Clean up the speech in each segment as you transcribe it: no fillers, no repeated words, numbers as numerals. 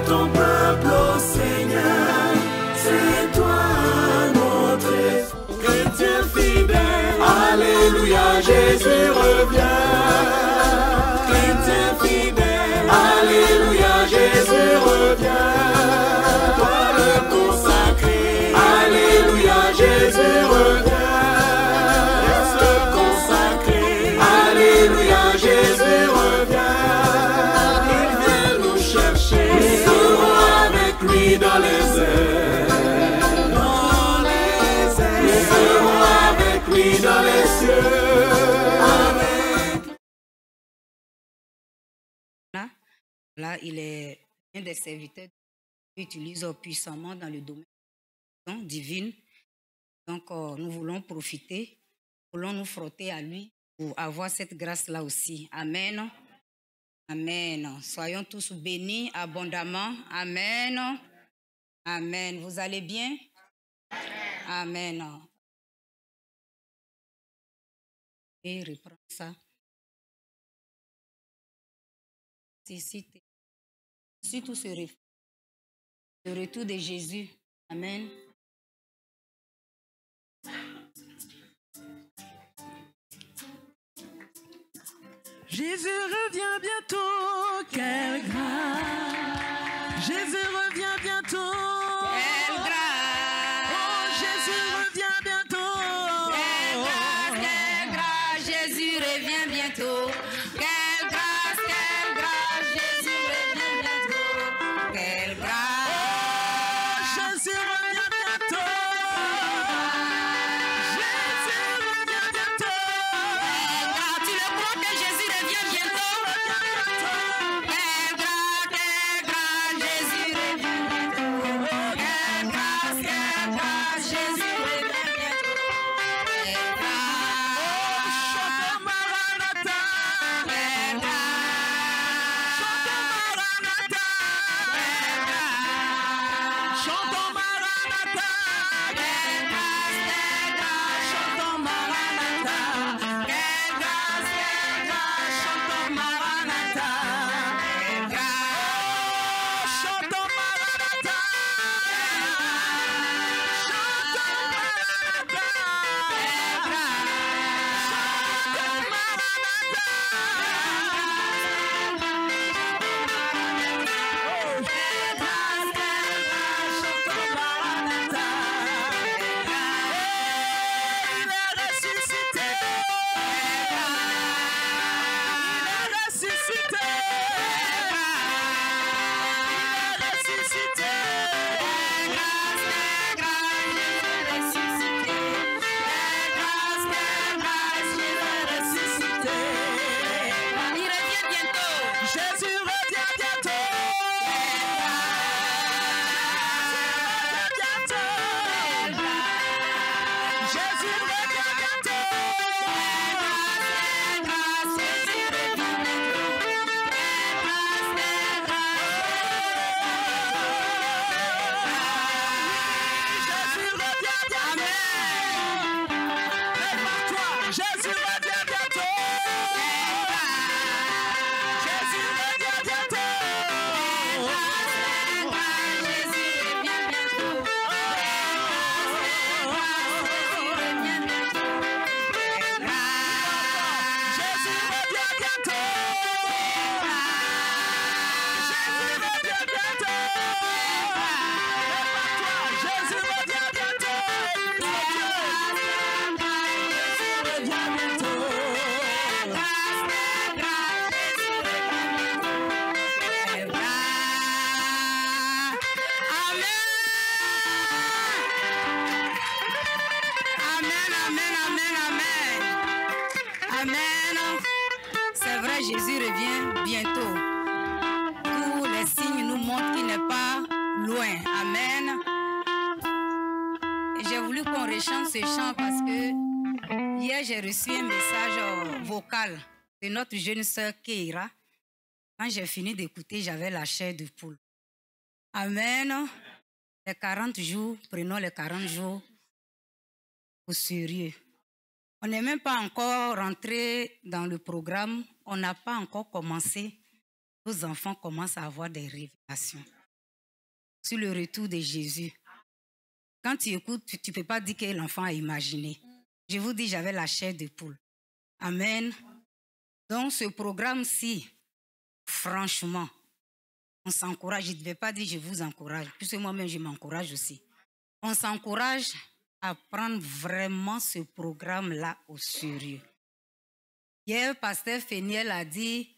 ton peuple au Seigneur. C'est toi notre chrétien fidèle. Alléluia, Jésus revient. Chrétien fidèle. Alléluia, Jésus revient. Toi le consacré. Alléluia, Jésus revient. Reste consacré. Alléluia, Jésus revient. Il vient nous chercher. Nous serons avec lui dans les airs. Dans les airs. Nous serons avec lui dans les cieux. Là, il est un des serviteurs qui utilise puissamment dans le domaine divine. Donc, nous voulons profiter, voulons nous frotter à lui pour avoir cette grâce-là aussi. Amen. Amen. Soyons tous bénis abondamment. Amen. Amen. Vous allez bien? Amen. Et reprends ça. Si tout se refait, le retour de Jésus. Amen. Jésus revient bientôt, quelle grâce. Jésus revient bientôt. Quelle grâce. Oh, Jésus revient bientôt. Quelle grâce, Jésus revient bientôt. Quelle grâce, Jésus revient bientôt. Quelle grâce. Oh, Jésus revient bientôt. Jésus revient bientôt. Tu le crois que Jésus revient bientôt? Quelle grâce, Jésus revient bientôt. Quelle grâce, Jésus revient bientôt. Quelle grâce. Chantons Maranatha. Quelle grâce. Chantons Maranatha. Quelle grâce. Chantons Maranatha. Quelle grâce. Chantons Maranatha. Quelle grâce. Chantons Maranatha. Il est ressuscité. Il est ressuscité. Il est ressuscité. Jésus revient bientôt. Jésus revient bientôt. Jésus revient bientôt. Lève-toi. Jésus revient bientôt. Jésus revient bientôt. Jésus revient bientôt. Jésus revient bientôt. Lève-toi. Jésus revient bientôt. Jésus revient bientôt. Amen. C'est vrai, Jésus revient bientôt. Tous les signes nous montrent qu'il n'est pas loin. Amen. Et j'ai voulu qu'on rechante ce chant parce que hier j'ai reçu un message vocal de notre jeune sœur Keira. Quand j'ai fini d'écouter, j'avais la chair de poule. Amen. Les 40 jours, prenons les 40 jours au sérieux. On n'est même pas encore rentré dans le programme. On n'a pas encore commencé. Nos enfants commencent à avoir des révélations. sur le retour de Jésus. Quand tu écoutes, tu ne peux pas dire que l'enfant a imaginé. Je vous dis, j'avais la chair de poule. Amen. Donc, ce programme-ci, franchement, on s'encourage. Je ne devais pas dire je vous encourage, puisque moi-même, je m'encourage aussi. On s'encourage à prendre vraiment ce programme-là au sérieux. Hier, pasteur Féniel a dit,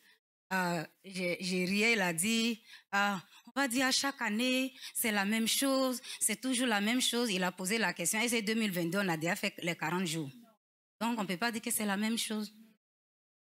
j'ai riais, il a dit, on va dire à chaque année, c'est la même chose, c'est toujours la même chose. Il a posé la question, et c'est 2022, on a déjà fait les 40 jours. Donc, on ne peut pas dire que c'est la même chose.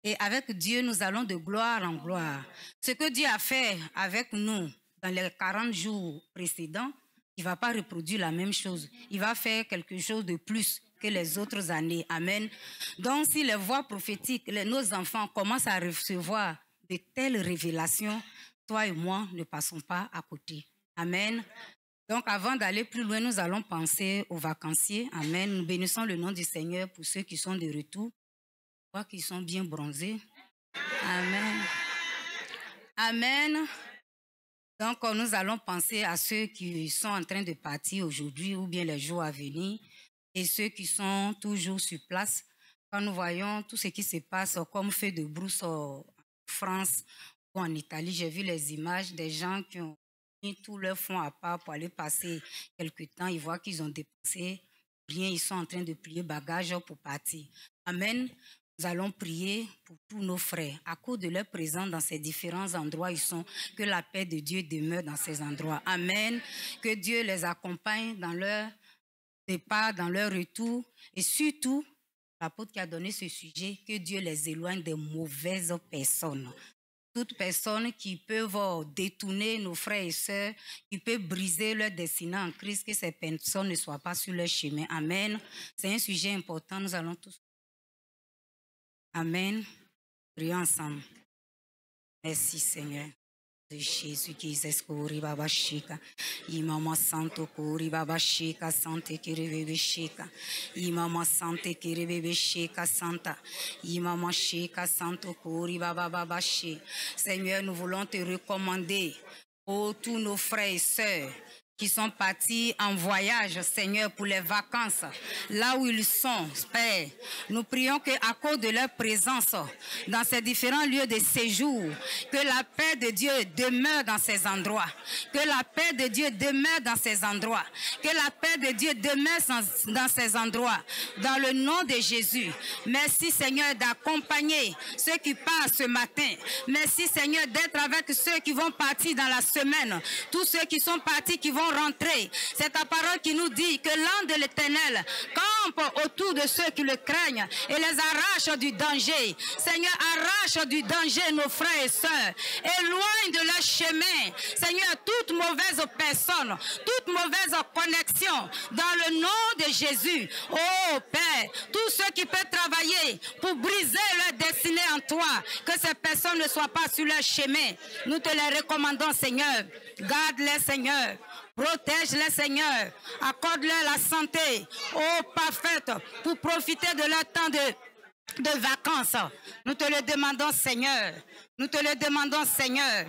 Et avec Dieu, nous allons de gloire en gloire. Ce que Dieu a fait avec nous dans les 40 jours précédents, il ne va pas reproduire la même chose. Il va faire quelque chose de plus que les autres années. Amen. Donc, si les voix prophétiques, nos enfants commencent à recevoir de telles révélations, toi et moi ne passons pas à côté. Amen. Donc, avant d'aller plus loin, nous allons penser aux vacanciers. Amen. Nous bénissons le nom du Seigneur pour ceux qui sont de retour. Je vois qu'ils sont bien bronzés. Amen. Amen. Donc, nous allons penser à ceux qui sont en train de partir aujourd'hui ou bien les jours à venir et ceux qui sont toujours sur place. Quand nous voyons tout ce qui se passe comme feu de brousse en France ou en Italie, j'ai vu les images des gens qui ont mis tout leur fonds à part pour aller passer quelque temps. Ils voient qu'ils ont dépensé rien. Ils sont en train de plier bagages pour partir. Amen. Nous allons prier pour tous nos frères. À cause de leur présence dans ces différents endroits, ils sont, que la paix de Dieu demeure dans ces endroits. Amen. Que Dieu les accompagne dans leur départ, dans leur retour. Et surtout, l'apôtre qui a donné ce sujet, que Dieu les éloigne des mauvaises personnes. Toutes personnes qui peuvent détourner nos frères et sœurs, qui peuvent briser leur destinée en Christ, que ces personnes ne soient pas sur leur chemin. Amen. C'est un sujet important. Nous allons tous. Amen. Prions ensemble. Merci Seigneur. De Jésus qui est Kori Baba Shika. Imama Santo Kori Baba Shika Sante Kiribebe Shika. Imama Sante Kiribebe Shika Santa. Imama Shika Santo Kori Baba Baba Shi. Seigneur, nous voulons te recommander pour tous nos frères et sœurs qui sont partis en voyage, Seigneur, pour les vacances, là où ils sont, Père. Nous prions qu'à cause de leur présence dans ces différents lieux de séjour, que la paix de Dieu demeure dans ces endroits, que la paix de Dieu demeure dans ces endroits, que la paix de Dieu demeure dans ces endroits, dans le nom de Jésus. Merci, Seigneur, d'accompagner ceux qui partent ce matin. Merci, Seigneur, d'être avec ceux qui vont partir dans la semaine, tous ceux qui sont partis, qui vont rentrer. C'est ta parole qui nous dit que l'ange de l'Éternel campe autour de ceux qui le craignent et les arrache du danger. Seigneur, arrache du danger nos frères et sœurs. Éloigne de leur chemin, Seigneur, toute mauvaise personne, toute mauvaise connexion dans le nom de Jésus. Oh Père, tous ceux qui peuvent travailler pour briser leur destinée en toi, que ces personnes ne soient pas sur leur chemin. Nous te les recommandons, Seigneur. Garde-les, Seigneur. Protège-les, Seigneur. Accorde-leur la santé, oh parfaite, pour profiter de leur temps de vacances. Nous te le demandons, Seigneur. Nous te le demandons, Seigneur.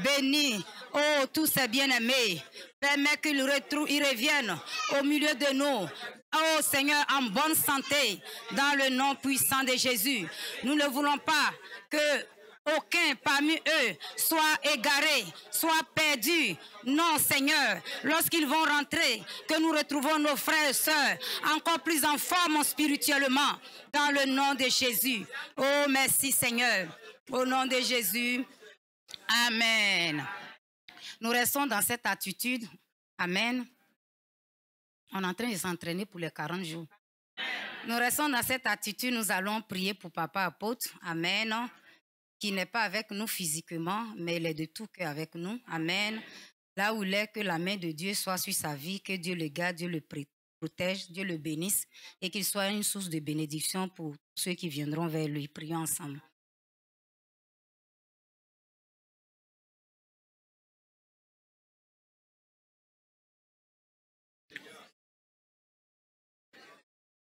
Bénis, oh, tous ces bien-aimés. Permets qu'ils reviennent au milieu de nous. Oh, Seigneur, en bonne santé, dans le nom puissant de Jésus. Nous ne voulons pas que aucun parmi eux soit égaré, soit perdu. Non, Seigneur, lorsqu'ils vont rentrer, que nous retrouvons nos frères et sœurs encore plus en forme spirituellement, dans le nom de Jésus. Oh, merci, Seigneur. Au nom de Jésus. Amen. Nous restons dans cette attitude. Amen. On est en train de s'entraîner pour les 40 jours. Nous restons dans cette attitude. Nous allons prier pour Papa Apôtre. Amen. Qui n'est pas avec nous physiquement, mais il est de tout cœur avec nous. Amen. Là où il est, que la main de Dieu soit sur sa vie, que Dieu le garde, Dieu le protège, Dieu le bénisse et qu'il soit une source de bénédiction pour ceux qui viendront vers lui. Prions ensemble.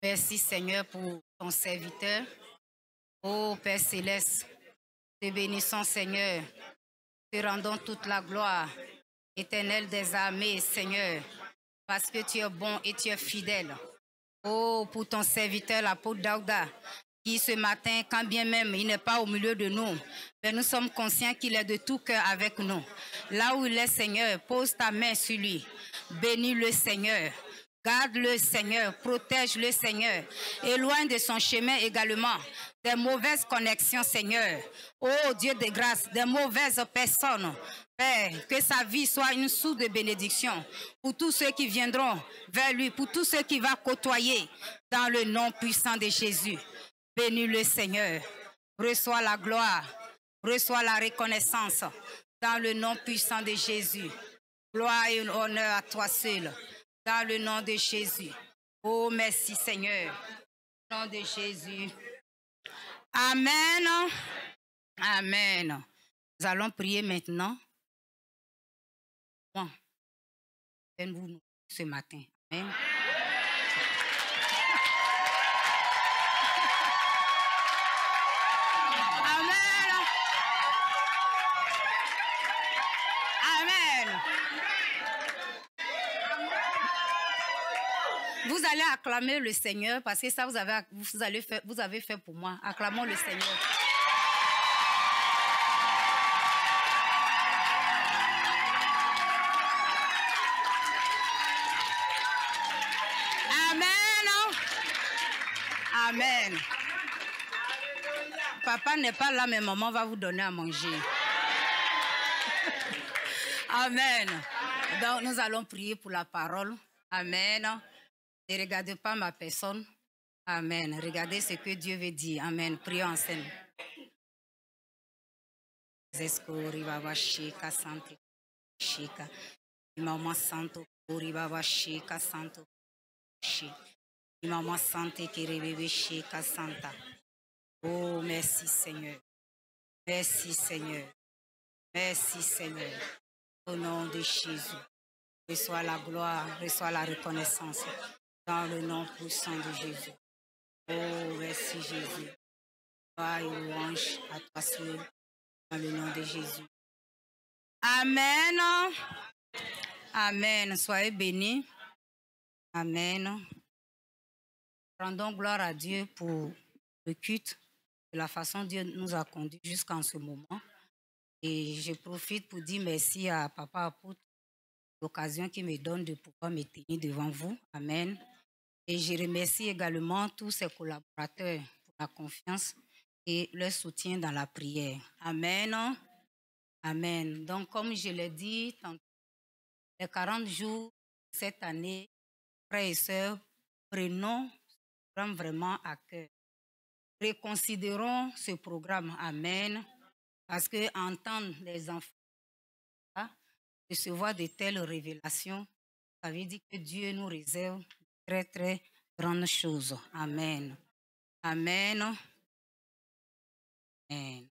Merci Seigneur pour ton serviteur. Ô Père Céleste, te bénissons Seigneur, te rendons toute la gloire. Éternel des armées, Seigneur, parce que tu es bon et tu es fidèle. Oh, pour ton serviteur, l'apôtre Daouda, qui ce matin, quand bien même il n'est pas au milieu de nous, mais nous sommes conscients qu'il est de tout cœur avec nous. Là où il est, Seigneur, pose ta main sur lui. Bénis le Seigneur. Garde le Seigneur, protège le Seigneur, éloigne de son chemin également des mauvaises connexions, Seigneur. Oh Dieu de grâce, des mauvaises personnes. Père, que sa vie soit une source de bénédiction pour tous ceux qui viendront vers lui, pour tous ceux qui va côtoyer dans le nom puissant de Jésus. Bénis le Seigneur, reçois la gloire, reçois la reconnaissance dans le nom puissant de Jésus. Gloire et honneur à toi seul. Dans le nom de Jésus. Oh, merci Seigneur. Au nom de Jésus. Amen. Amen. Nous allons prier maintenant. Bon. Faites-vous ce matin. Amen. Amen. Amen. Vous allez acclamer le Seigneur parce que ça vous avez fait pour moi. Acclamons le Seigneur. Amen. Amen. Papa n'est pas là, mais maman va vous donner à manger. Amen. Donc nous allons prier pour la parole. Amen. Ne regardez pas ma personne. Amen. Regardez ce que Dieu veut dire. Amen. Prions en scène. Zeskori baba shika santo shika. Maman santo kori baba shika santo shika. Maman santo kiri bébé shika santa. Oh merci Seigneur. Merci Seigneur. Merci Seigneur. Au nom de Jésus. Reçois la gloire, reçois la reconnaissance. Dans le nom puissant de Jésus. Oh, merci Jésus. Gloire et louange à toi seul. Dans le nom de Jésus. Amen. Amen. Soyez bénis. Amen. Rendons gloire à Dieu pour le culte, de la façon dont Dieu nous a conduits jusqu'en ce moment. Et je profite pour dire merci à Papa Apôtre, l'occasion qu'il me donne de pouvoir me tenir devant vous. Amen. Et je remercie également tous ses collaborateurs pour la confiance et leur soutien dans la prière. Amen. Amen. Donc, comme je l'ai dit, les 40 jours cette année, frères et sœurs, prenons vraiment à cœur. Reconsidérons ce programme. Amen. Parce que entendre les enfants recevoir de telles révélations, ça veut dire que Dieu nous réserve très, très grandes choses. Amen. Amen. Amen.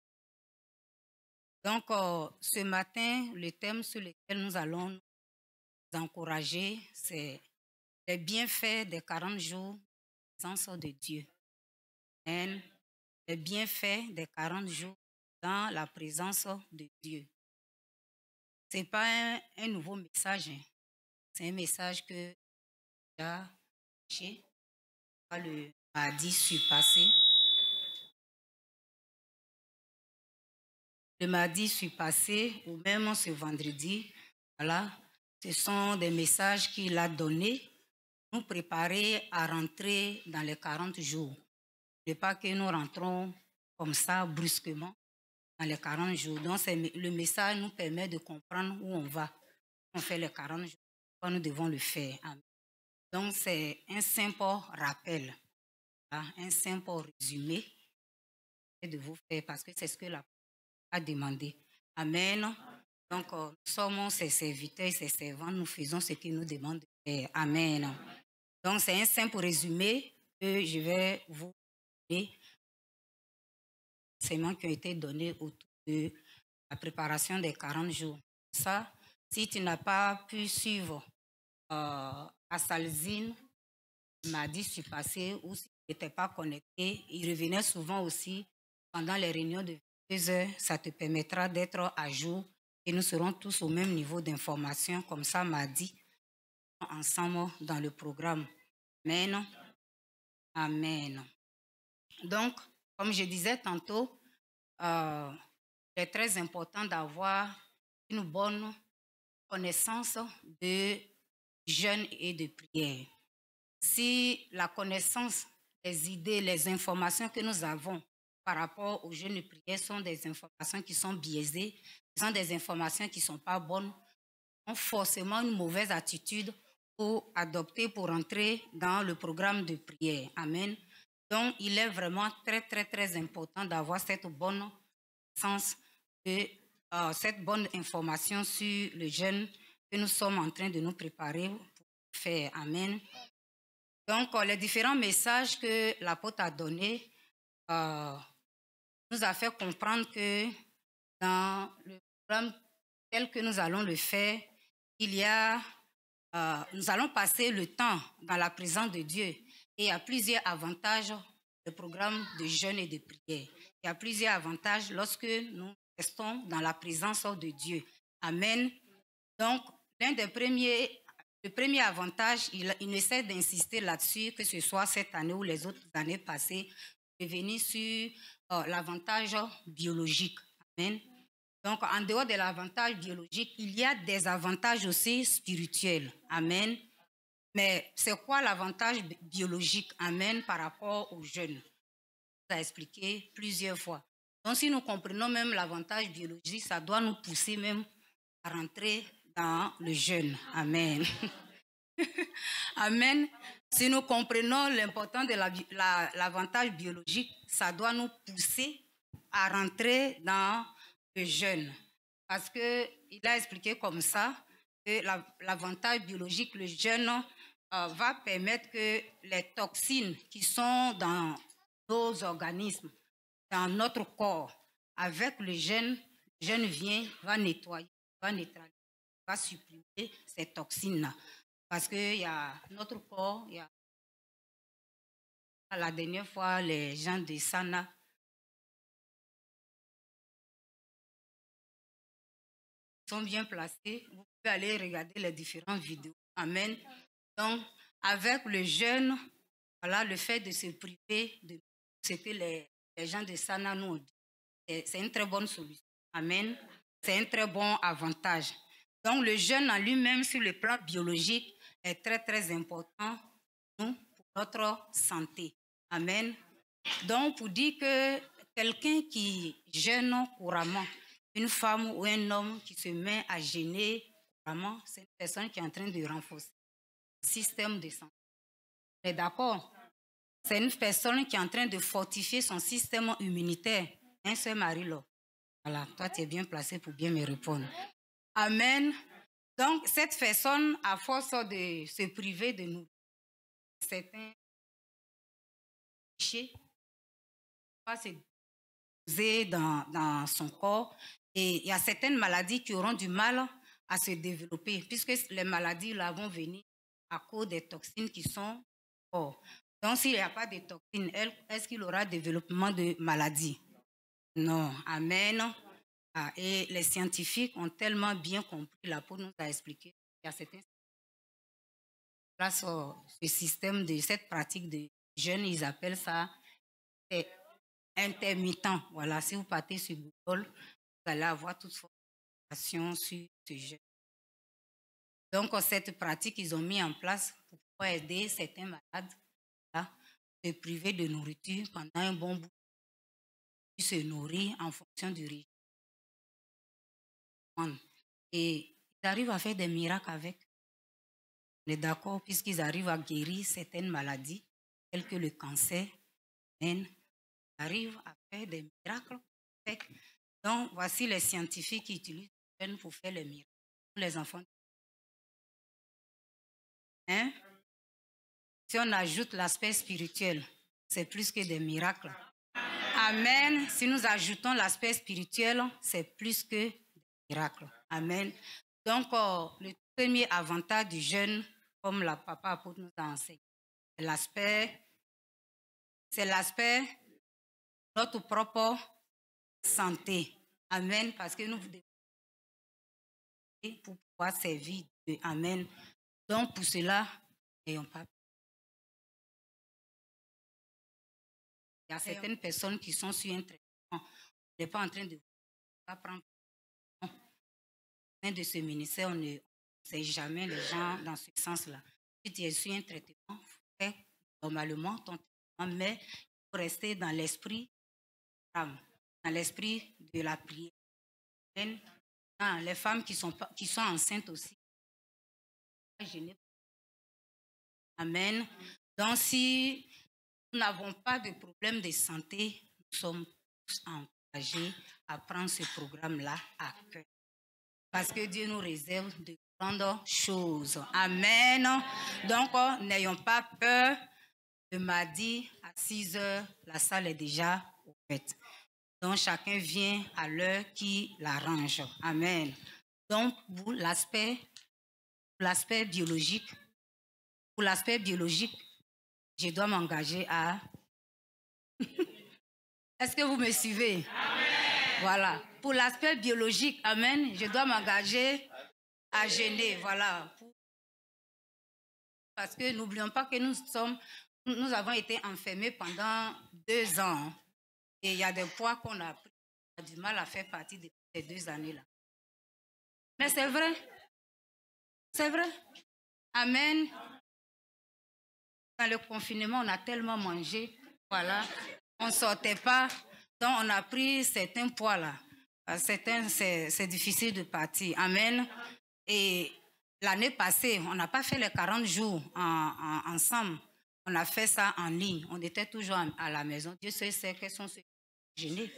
Donc, ce matin, le thème sur lequel nous allons nous encourager, c'est les bienfaits des 40 jours de présence de Dieu. Amen. Les bienfaits des 40 jours dans la présence de Dieu. Ce n'est pas un nouveau message. Hein. C'est un message que j'ai le mardi surpassé. Le mardi surpassé ou même ce vendredi, voilà, ce sont des messages qu'il a donnés, nous préparer à rentrer dans les 40 jours. Ce n'est pas que nous rentrons comme ça brusquement dans les 40 jours. Donc le message nous permet de comprendre où on va. On fait les 40 jours, pourquoi nous devons le faire. Amen. Donc c'est un simple rappel, un simple résumé de vous faire parce que c'est ce que la a demandé. Amen. Donc, nous sommes ses serviteurs, ses servants, nous faisons ce qu'il nous demande de faire. Amen. Donc, c'est un simple résumé que je vais vous donner. C'est qui ont été donnés autour de la préparation des 40 jours. Ça, si tu n'as pas pu suivre à Salzine, mardi surpassé, ou si tu n'étais pas connecté, il revenait souvent aussi pendant les réunions de 2 heures, ça te permettra d'être à jour et nous serons tous au même niveau d'information, comme ça m'a dit, ensemble dans le programme. Amen. Amen. Donc, comme je disais tantôt, il est très important d'avoir une bonne connaissance de jeûne et de prière. Si la connaissance, les idées, les informations que nous avons par rapport au jeûne et prière sont des informations qui sont biaisées, sont des informations qui ne sont pas bonnes, ont forcément une mauvaise attitude pour adopter, pour entrer dans le programme de prière. Amen. Donc, il est vraiment très, très, très important d'avoir cette bonne sens cette bonne information sur le jeûne que nous sommes en train de nous préparer pour faire. Amen. Donc, les différents messages que l'apôtre a donnés nous a fait comprendre que dans le programme tel que nous allons le faire, nous allons passer le temps dans la présence de Dieu. Et il y a plusieurs avantages du programme de jeûne et de prière. Il y a plusieurs avantages lorsque nous restons dans la présence de Dieu. Amen. Donc, le premier avantage, il essaie d'insister là-dessus, que ce soit cette année ou les autres années passées, de venir sur l'avantage biologique. Amen. Donc, en dehors de l'avantage biologique, il y a des avantages aussi spirituels. Amen. Mais c'est quoi l'avantage biologique? Amen, par rapport aux jeunes? Je vous ai expliqué plusieurs fois. Donc, si nous comprenons même l'avantage biologique, ça doit nous pousser même à rentrer dans le jeûne. Amen. Amen. Si nous comprenons l'importance de l'avantage biologique, ça doit nous pousser à rentrer dans le jeûne. Parce qu'il a expliqué comme ça que l'avantage biologique, le jeûne, va permettre que les toxines qui sont dans nos organismes, dans notre corps, avec le jeûne vient, va nettoyer, va neutraliser, va supprimer ces toxines-là. Parce que notre corps, la dernière fois, les gens de Sana sont bien placés. Vous pouvez aller regarder les différentes vidéos. Amen. Donc, avec le jeûne, voilà, le fait de se priver de ce que les gens de Sana nous ont dit, c'est une très bonne solution. Amen. C'est un très bon avantage. Donc, le jeûne en lui-même, sur le plan biologique, est très, très important pour notre santé. Amen. Donc, pour dire que quelqu'un qui jeûne couramment, une femme ou un homme qui se met à jeûner couramment, c'est une personne qui est en train de renforcer le système de santé. Vous êtes d'accord? C'est une personne qui est en train de fortifier son système immunitaire. Hein, sœur Marie-Laure? Voilà, toi, tu es bien placée pour bien me répondre. Amen. Donc, cette personne, à force de se priver de nous, certains péchés, va se poser dans son corps. Et il y a certaines maladies qui auront du mal à se développer, puisque les maladies là vont venir à cause des toxines qui sont fortes. Donc, s'il n'y a pas de toxines, est-ce qu'il aura développement de maladies? Non. Amen. Et les scientifiques ont tellement bien compris, l'apôtre nous a expliqué qu'il y a certains grâce à ce système de cette pratique de jeûne, ils appellent ça intermittent. Voilà, si vous partez sur Google, vous allez avoir toutes sortes d'informations sur ce jeûne. Donc, cette pratique, ils ont mis en place pour pouvoir aider certains malades à se priver de nourriture pendant un bon bout, puis se nourrir en fonction du régime. Et ils arrivent à faire des miracles avec. On est d'accord, puisqu'ils arrivent à guérir certaines maladies, telles que le cancer. Ils arrivent à faire des miracles avec. Donc, voici les scientifiques qui utilisent le jeûne pour faire les miracles pour les enfants. Hein? Si on ajoute l'aspect spirituel, c'est plus que des miracles. Amen. Si nous ajoutons l'aspect spirituel, c'est plus que des miracles. Amen. Donc, le premier avantage du jeûne, comme la papa apôtre nous a enseigné, c'est l'aspect de notre propre santé. Amen. Parce que nous pour pouvoir servir Dieu. Amen. Donc, pour cela, n'ayons pas peur. Il y a certaines personnes qui sont sur un traitement. On n'est pas en train de pas prendre de ce ministère. On ne sait jamais les gens dans ce sens-là. Si tu es sur un traitement, fais normalement ton traitement, mais il faut rester dans l'esprit de la prière. Les femmes qui sont enceintes aussi. Amen. Donc, si nous n'avons pas de problème de santé, nous sommes tous encouragés à prendre ce programme-là à cœur. Parce que Dieu nous réserve de grandes choses. Amen. Donc, n'ayons pas peur. Le mardi à 6 heures, la salle est déjà ouverte. Donc, chacun vient à l'heure qui l'arrange. Amen. Donc, pour l'aspect biologique, je dois m'engager à... Est-ce que vous me suivez? Amen. Voilà. Pour l'aspect biologique, amen, je dois m'engager à jeûner. Voilà. Parce que n'oublions pas que nous avons été enfermés pendant 2 ans. Et il y a des poids qu'on a pris. On a du mal à faire partie de ces 2 années-là. Mais c'est vrai. C'est vrai. Amen. Dans le confinement, on a tellement mangé. Voilà. On ne sortait pas. Donc, on a pris certains poids-là. C'est difficile de partir. Amen. Et l'année passée, on n'a pas fait les 40 jours ensemble. On a fait ça en ligne. On était toujours à la maison. Dieu seul sait quels sont ceux qui ont gêné.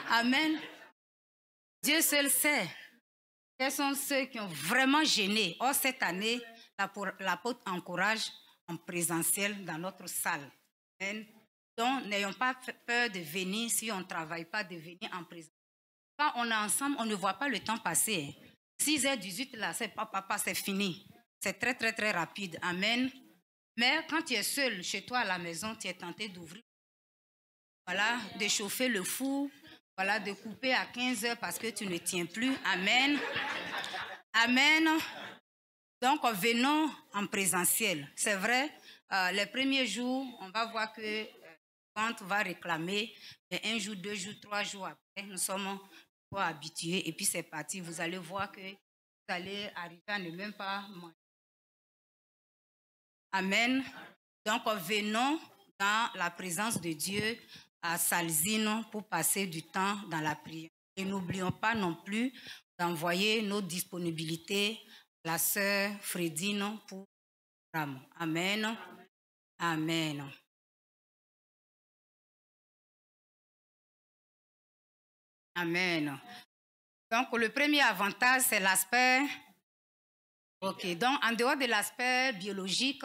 Amen. Dieu seul sait quels sont ceux qui ont vraiment gêné. Or, cette année, l'apôtre encourage en présentiel dans notre salle. Amen. Donc, n'ayons pas peur de venir si on ne travaille pas, de venir en présentiel. Quand on est ensemble, on ne voit pas le temps passer. 6h18, là, c'est fini. C'est très, très, très rapide. Amen. Mais quand tu es seul chez toi à la maison, tu es tenté d'ouvrir. Voilà, de chauffer le four. Voilà, de couper à 15h parce que tu ne tiens plus. Amen. Amen. Donc, venons en présentiel. C'est vrai, les premiers jours, on va voir que quand on va réclamer, mais 1 jour, 2 jours, 3 jours après, nous sommes pas habitués et puis c'est parti. Vous allez voir que vous allez arriver à ne même pas manger. Amen. Donc, venons dans la présence de Dieu à Salzino pour passer du temps dans la prière. Et n'oublions pas non plus d'envoyer nos disponibilités à la sœur Fredine pour Amen. Amen. Amen. Donc, le premier avantage, c'est l'aspect... Ok, donc en dehors de l'aspect biologique,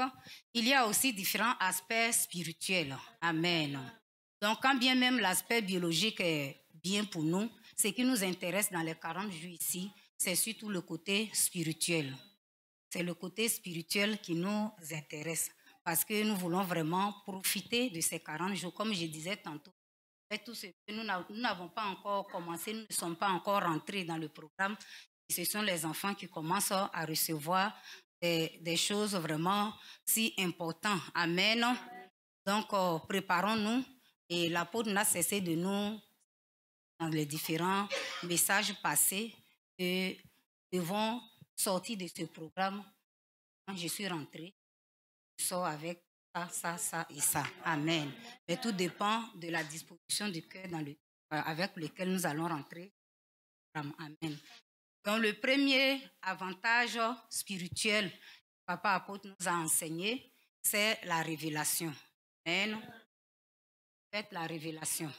il y a aussi différents aspects spirituels. Amen. Donc, quand bien même l'aspect biologique est bien pour nous, ce qui nous intéresse dans les 40 jours ici, c'est surtout le côté spirituel. C'est le côté spirituel qui nous intéresse parce que nous voulons vraiment profiter de ces 40 jours. Comme je disais tantôt, tout ce que nous n'avons pas encore commencé, nous ne sommes pas encore rentrés dans le programme. Et ce sont les enfants qui commencent à recevoir des choses vraiment si importantes. Amen. Donc, préparons-nous. Et l'apôtre n'a cessé de nous, dans les différents messages passés, que nous devons sortir de ce programme. Quand je suis rentrée, je sors avec ça et ça. Amen. Mais tout dépend de la disposition du cœur avec lequel nous allons rentrer. Amen. Donc, le premier avantage spirituel que Papa Apôtre nous a enseigné, c'est la révélation. Amen. Faites la révélation.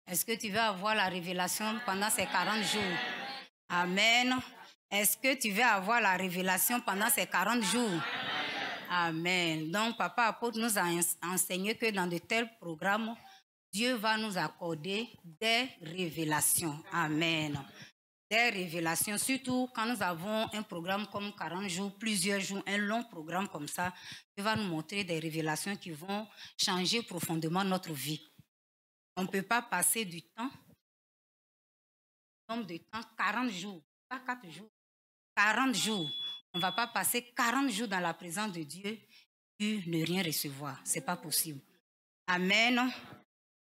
Est-ce que tu veux avoir la révélation pendant ces 40 jours? Amen. Est-ce que tu veux avoir la révélation pendant ces 40 jours? Amen. Donc, Papa Apôtre nous a enseigné que dans de tels programmes, Dieu va nous accorder des révélations. Amen. Des révélations, surtout quand nous avons un programme comme 40 jours, plusieurs jours, un long programme comme ça, Dieu va nous montrer des révélations qui vont changer profondément notre vie. On ne peut pas passer du temps nombre de temps, 40 jours, pas 4 jours, 40 jours. On ne va pas passer 40 jours dans la présence de Dieu et ne rien recevoir. Ce n'est pas possible. Amen.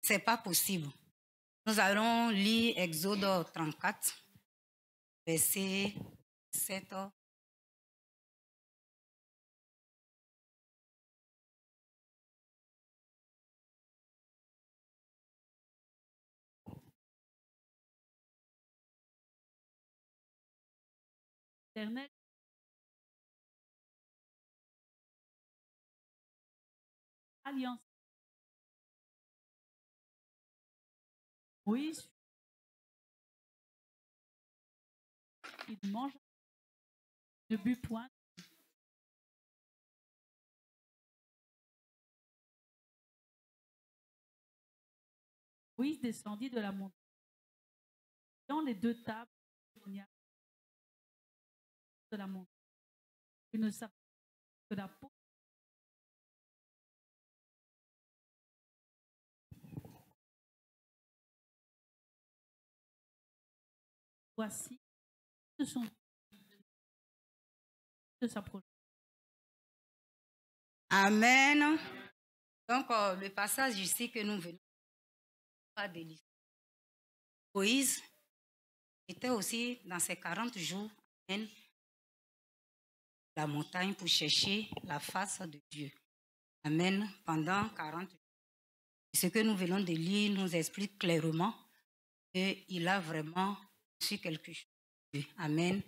Ce n'est pas possible. Nous allons lire Exode 34, verset 7. L'Éternel alliance. Moïse, il mange, ne but point. Moïse descendit de la montagne dans les 2 tables de la montagne. Il ne savait que la peau. Voici de sa prochaine. Amen. Donc, le passage ici que nous venons de lire. Moïse était aussi dans ses 40 jours à la montagne pour chercher la face de Dieu. Amen. Pendant 40 jours. Ce que nous venons de lire nous explique clairement qu'il a vraiment reçu quelque chose. Amen.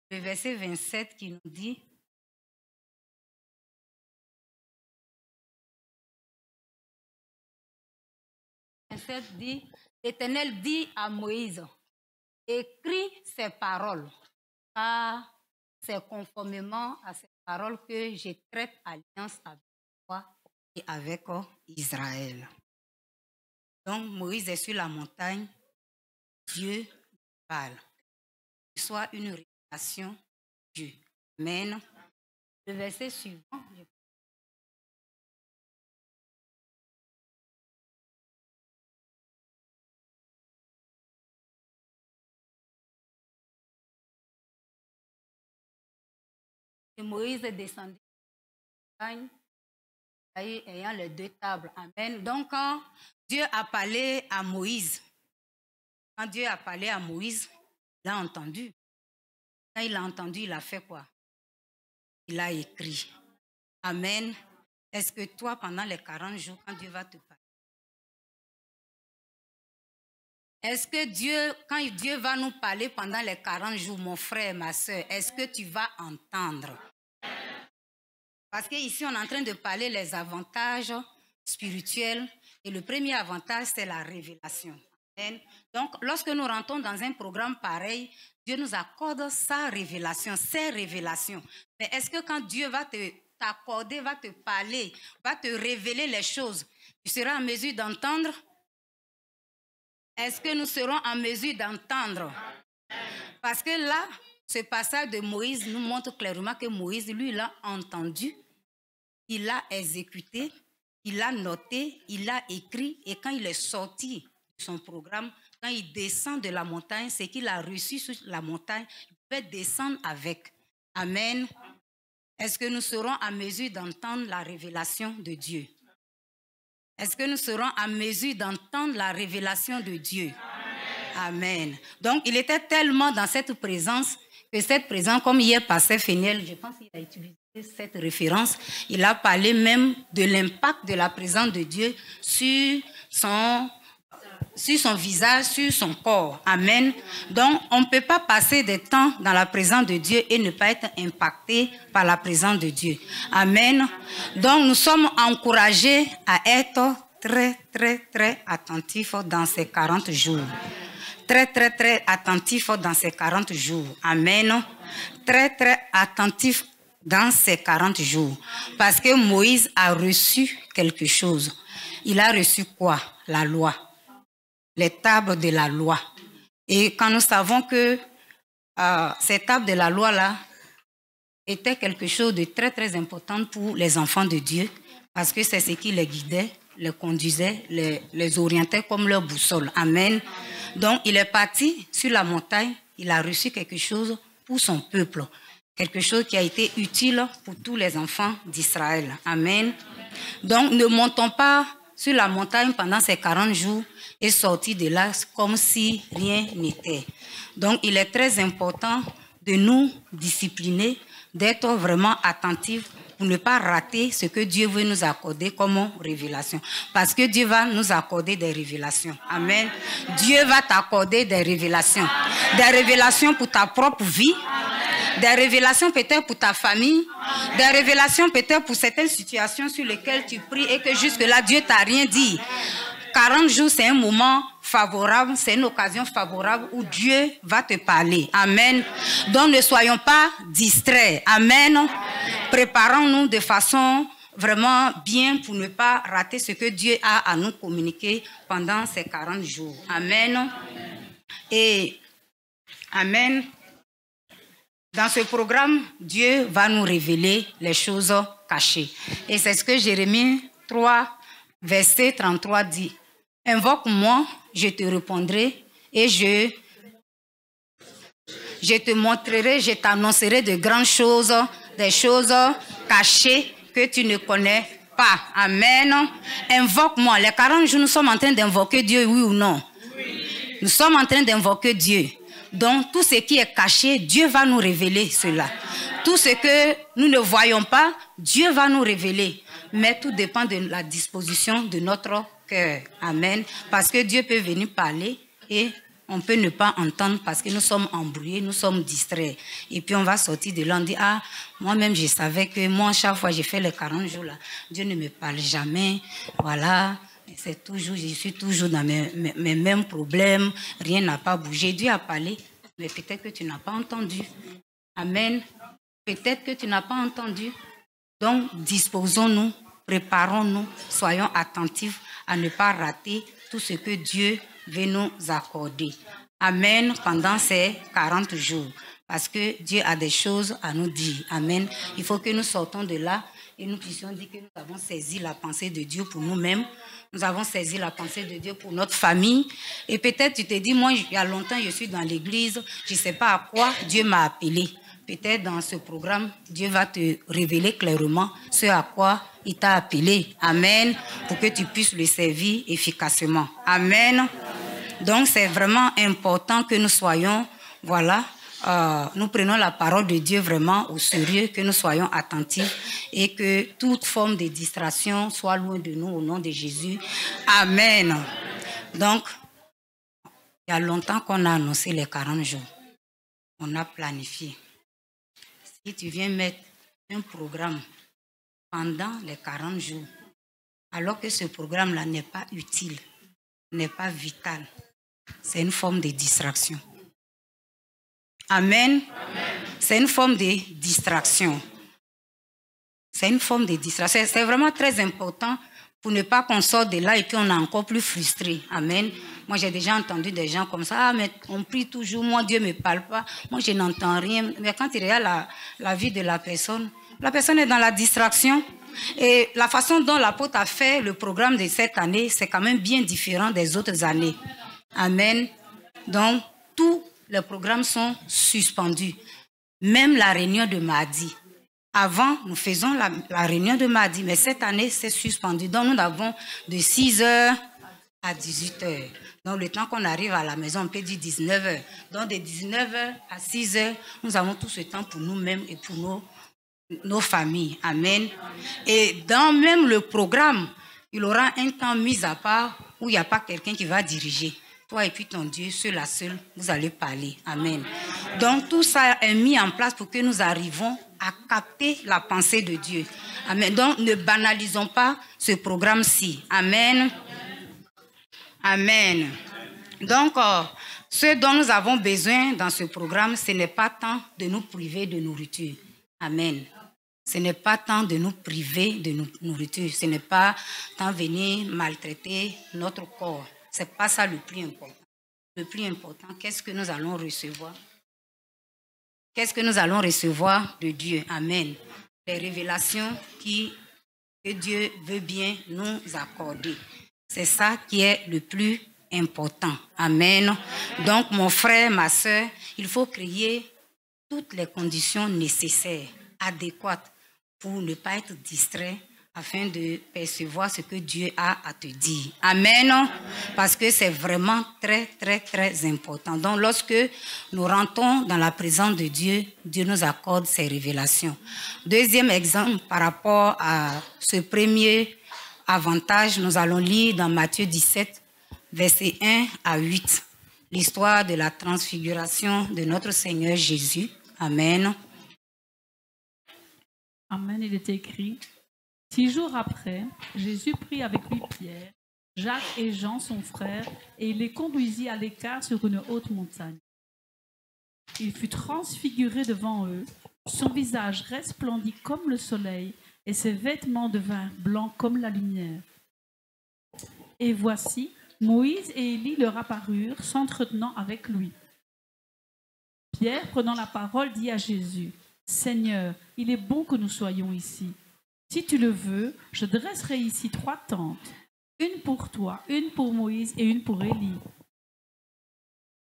Le verset 27 qui nous dit: l'Éternel dit à Moïse, écris ces paroles, car c'est conformément à ces paroles que je traite alliance avec toi et avec Israël. Donc Moïse est sur la montagne, Dieu parle. Que ce soit une révélation de Dieu. Amen. Le verset suivant. Et Moïse est descendu de la montagne, ayant les 2 tables. Amen. Donc, quand Dieu a parlé à Moïse, il a entendu. Quand il a entendu, il a fait quoi? Il a écrit. Amen. Est-ce que toi, pendant les 40 jours, quand Dieu va te parler, est-ce que Dieu, quand Dieu va nous parler pendant les 40 jours, mon frère, ma soeur, est-ce que tu vas entendre? Parce qu'ici, on est en train de parler des avantages spirituels. Et le premier avantage, c'est la révélation. Amen. Donc, lorsque nous rentrons dans un programme pareil, Dieu nous accorde sa révélation, ses révélations. Mais est-ce que quand Dieu va t'accorder, va te parler, va te révéler les choses, tu seras en mesure d'entendre? Est-ce que nous serons en mesure d'entendre? Parce que là, ce passage de Moïse nous montre clairement que Moïse, lui, il a entendu, il a exécuté, il a noté, il a écrit, et quand il est sorti de son programme, quand il descend de la montagne, c'est qu'il a reçu sur la montagne, il peut descendre avec. Amen. Est-ce que nous serons en mesure d'entendre la révélation de Dieu? Est-ce que nous serons en mesure d'entendre la révélation de Dieu? Amen. Donc, il était tellement dans cette présence que cette présence, comme hier Pasteur Féniel, je pense qu'il a utilisé cette référence, il a parlé même de l'impact de la présence de Dieu sur son visage, sur son corps. Amen. Donc, on ne peut pas passer des temps dans la présence de Dieu et ne pas être impacté par la présence de Dieu. Amen. Donc, nous sommes encouragés à être très, très, très attentifs dans ces 40 jours. Très, très, très attentifs dans ces 40 jours. Amen. Très, très attentifs dans ces 40 jours. Parce que Moïse a reçu quelque chose. Il a reçu quoi? La loi. Les tables de la loi. Et quand nous savons que ces tables de la loi-là étaient quelque chose de très, très important pour les enfants de Dieu, parce que c'est ce qui les guidait les conduisait, les orientait comme leur boussole. Amen. Donc, il est parti sur la montagne, il a reçu quelque chose pour son peuple, quelque chose qui a été utile pour tous les enfants d'Israël. Amen. Donc, ne montons pas sur la montagne pendant ces 40 jours et sortir de là comme si rien n'était. Donc, il est très important de nous discipliner, d'être vraiment attentifs pour ne pas rater ce que Dieu veut nous accorder comme révélation. Parce que Dieu va nous accorder des révélations. Amen. Dieu va t'accorder des révélations. Des révélations pour ta propre vie. Des révélations peut-être pour ta famille. Des révélations peut-être pour certaines situations sur lesquelles tu pries et que jusque-là, Dieu t'a rien dit. 40 jours, c'est un moment favorable, c'est une occasion favorable où Dieu va te parler. Amen. Donc, ne soyons pas distraits. Amen. Préparons-nous de façon vraiment bien pour ne pas rater ce que Dieu a à nous communiquer pendant ces 40 jours. Amen. Et Amen. Dans ce programme, Dieu va nous révéler les choses cachées. Et c'est ce que Jérémie 3, verset 33 dit. Invoque-moi, je te répondrai et je te montrerai, je t'annoncerai de grandes choses, des choses cachées que tu ne connais pas. Amen. Invoque-moi. Les 40 jours, nous sommes en train d'invoquer Dieu, oui ou non? Oui. Nous sommes en train d'invoquer Dieu. Donc, tout ce qui est caché, Dieu va nous révéler cela. Tout ce que nous ne voyons pas, Dieu va nous révéler. Mais tout dépend de la disposition de notre cœur. Amen. Parce que Dieu peut venir parler et on peut ne pas entendre parce que nous sommes embrouillés, nous sommes distraits. Et puis on va sortir de là, on dit, ah, moi-même je savais que moi, chaque fois j'ai fait les 40 jours là, Dieu ne me parle jamais. Voilà. C'est toujours, je suis toujours dans mes mêmes problèmes, rien n'a pas bougé. Dieu a parlé, mais peut-être que tu n'as pas entendu. Amen. Peut-être que tu n'as pas entendu. Donc, disposons-nous, préparons-nous, soyons attentifs à ne pas rater tout ce que Dieu veut nous accorder. Amen. Pendant ces 40 jours. Parce que Dieu a des choses à nous dire. Amen. Il faut que nous sortons de là et nous puissions dire que nous avons saisi la pensée de Dieu pour nous-mêmes. Nous avons saisi la pensée de Dieu pour notre famille. Et peut-être tu te dis, moi, il y a longtemps, je suis dans l'église, je ne sais pas à quoi Dieu m'a appelé. Peut-être dans ce programme, Dieu va te révéler clairement ce à quoi il t'a appelé. Amen. Pour que tu puisses le servir efficacement. Amen. Donc, c'est vraiment important que nous soyons, voilà, nous prenons la parole de Dieu vraiment au sérieux, que nous soyons attentifs et que toute forme de distraction soit loin de nous au nom de Jésus. Amen. Donc, il y a longtemps qu'on a annoncé les 40 jours. On a planifié. Si tu viens mettre un programme pendant les 40 jours, alors que ce programme-là n'est pas utile, n'est pas vital, c'est une forme de distraction. Amen. C'est une forme de distraction. C'est une forme de distraction. C'est vraiment très important pour ne pas qu'on sorte de là et puis on est encore plus frustré. Amen. Moi, j'ai déjà entendu des gens comme ça. Ah, mais on prie toujours. Moi, Dieu ne me parle pas. Moi, je n'entends rien. Mais quand il regarde la vie de la personne est dans la distraction. Et la façon dont l'apôtre a fait le programme de cette année, c'est quand même bien différent des autres années. Amen. Donc, tous les programmes sont suspendus. Même la réunion de mardi. Avant, nous faisons la réunion de mardi, mais cette année, c'est suspendu. Donc, nous avons de 6h à 18h. Donc, le temps qu'on arrive à la maison, on peut dire 19h. Donc, de 19h à 6h, nous avons tout ce temps pour nous-mêmes et pour nos familles. Amen. Et dans même le programme, il y aura un temps mis à part où il n'y a pas quelqu'un qui va diriger. Toi et puis ton Dieu, seul à seul, vous allez parler. Amen. Donc, tout ça est mis en place pour que nous arrivions à capter la pensée de Dieu. Amen. Donc, ne banalisons pas ce programme-ci. Amen. Amen. Donc, ce dont nous avons besoin dans ce programme, ce n'est pas tant de nous priver de nourriture. Amen. Ce n'est pas tant de nous priver de nourriture. Ce n'est pas tant venir maltraiter notre corps. Ce n'est pas ça le plus important. Le plus important, qu'est-ce que nous allons recevoir? Qu'est-ce que nous allons recevoir de Dieu? Amen. Les révélations qui que Dieu veut bien nous accorder. C'est ça qui est le plus important. Amen. Donc, mon frère, ma soeur, il faut créer toutes les conditions nécessaires, adéquates, pour ne pas être distrait, afin de percevoir ce que Dieu a à te dire. Amen. Parce que c'est vraiment très, très, très important. Donc, lorsque nous rentrons dans la présence de Dieu, Dieu nous accorde ses révélations. Deuxième exemple, par rapport à ce premier avantage, nous allons lire dans Matthieu 17, versets 1 à 8, l'histoire de la transfiguration de notre Seigneur Jésus. Amen. Amen, il est écrit. 6 jours après, Jésus prit avec lui Pierre, Jacques et Jean, son frère, et il les conduisit à l'écart sur une haute montagne. Il fut transfiguré devant eux, son visage resplendit comme le soleil, et ses vêtements devinrent blancs comme la lumière. Et voici, Moïse et Élie leur apparurent, s'entretenant avec lui. Pierre, prenant la parole, dit à Jésus, « Seigneur, il est bon que nous soyons ici. Si tu le veux, je dresserai ici 3 tentes, une pour toi, une pour Moïse et une pour Élie. »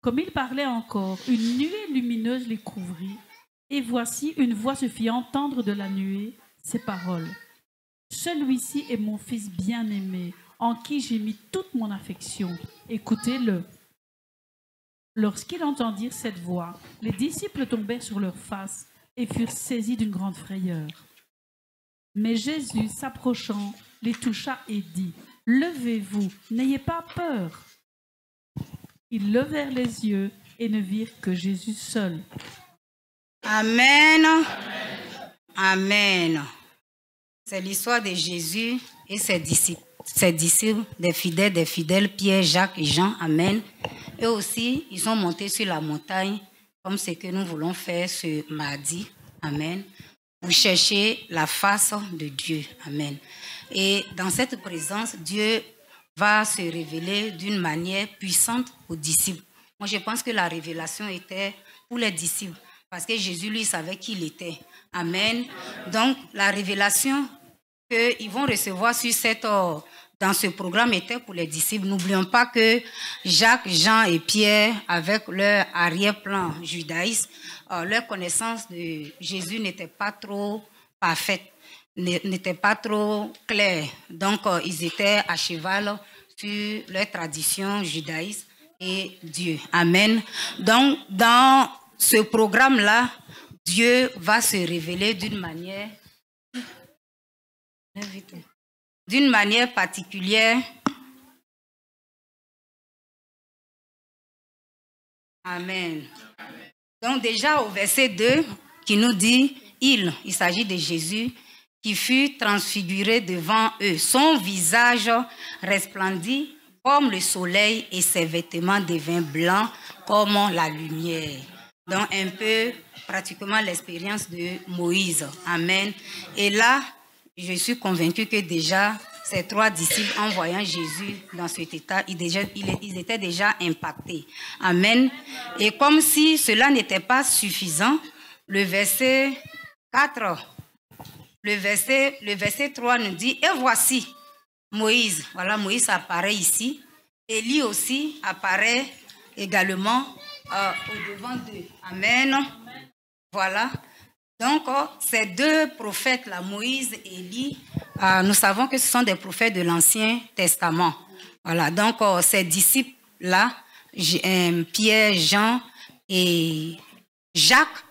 Comme il parlait encore, une nuée lumineuse les couvrit, et voici une voix se fit entendre de la nuée, ces paroles. « Celui-ci est mon fils bien-aimé, en qui j'ai mis toute mon affection. Écoutez-le. » Lorsqu'ils entendirent cette voix, les disciples tombèrent sur leurs faces et furent saisis d'une grande frayeur. Mais Jésus, s'approchant, les toucha et dit, « Levez-vous, n'ayez pas peur. » Ils levèrent les yeux et ne virent que Jésus seul. Amen. Amen. C'est l'histoire de Jésus et ses disciples, des fidèles, Pierre, Jacques et Jean. Amen. Et aussi, ils sont montés sur la montagne, comme ce que nous voulons faire ce mardi. Amen. Pour chercher la face de Dieu. Amen. Et dans cette présence, Dieu va se révéler d'une manière puissante aux disciples. Moi, je pense que la révélation était pour les disciples, parce que Jésus, lui, savait qui il était. Amen. Donc, la révélation qu'ils vont recevoir dans ce programme était pour les disciples. N'oublions pas que Jacques, Jean et Pierre, avec leur arrière-plan judaïsme, leur connaissance de Jésus n'était pas trop parfaite, n'était pas trop claire. Donc, ils étaient à cheval sur leur tradition judaïsme et Dieu. Amen. Donc, dans ce programme-là, Dieu va se révéler d'une manière particulière. Amen. Donc déjà au verset 2 qui nous dit, il s'agit de Jésus qui fut transfiguré devant eux. Son visage resplendit comme le soleil et ses vêtements devinrent blancs comme la lumière. Donc un peu pratiquement l'expérience de Moïse. Amen. Et là, je suis convaincue que déjà, ces 3 disciples, en voyant Jésus dans cet état, ils étaient déjà impactés. Amen. Et comme si cela n'était pas suffisant, le verset 4, le verset 3 nous dit, « Et voici Moïse. » Voilà, Moïse apparaît ici. Élie aussi apparaît également au-devant d'eux. Amen. Voilà. Donc, ces 2 prophètes-là, Moïse et Élie, nous savons que ce sont des prophètes de l'Ancien Testament. Voilà. Donc, ces disciples-là, Pierre, Jean et Jacques,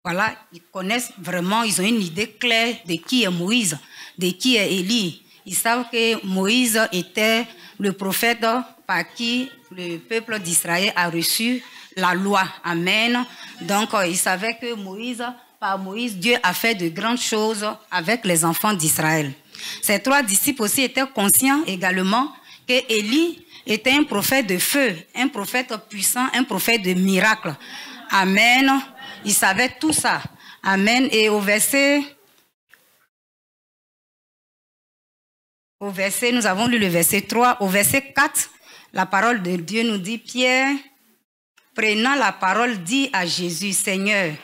voilà, ils connaissent vraiment, ils ont une idée claire de qui est Moïse, de qui est Élie. Ils savent que Moïse était le prophète par qui le peuple d'Israël a reçu la loi. Amen. Donc, ils savaient que par Moïse, Dieu a fait de grandes choses avec les enfants d'Israël. Ces 3 disciples aussi étaient conscients également que Élie était un prophète de feu, un prophète puissant, un prophète de miracles. Amen. Ils savaient tout ça. Amen. Et au verset, nous avons lu le verset 3. Au verset 4, la parole de Dieu nous dit, Pierre, prenant la parole, dit à Jésus, Seigneur,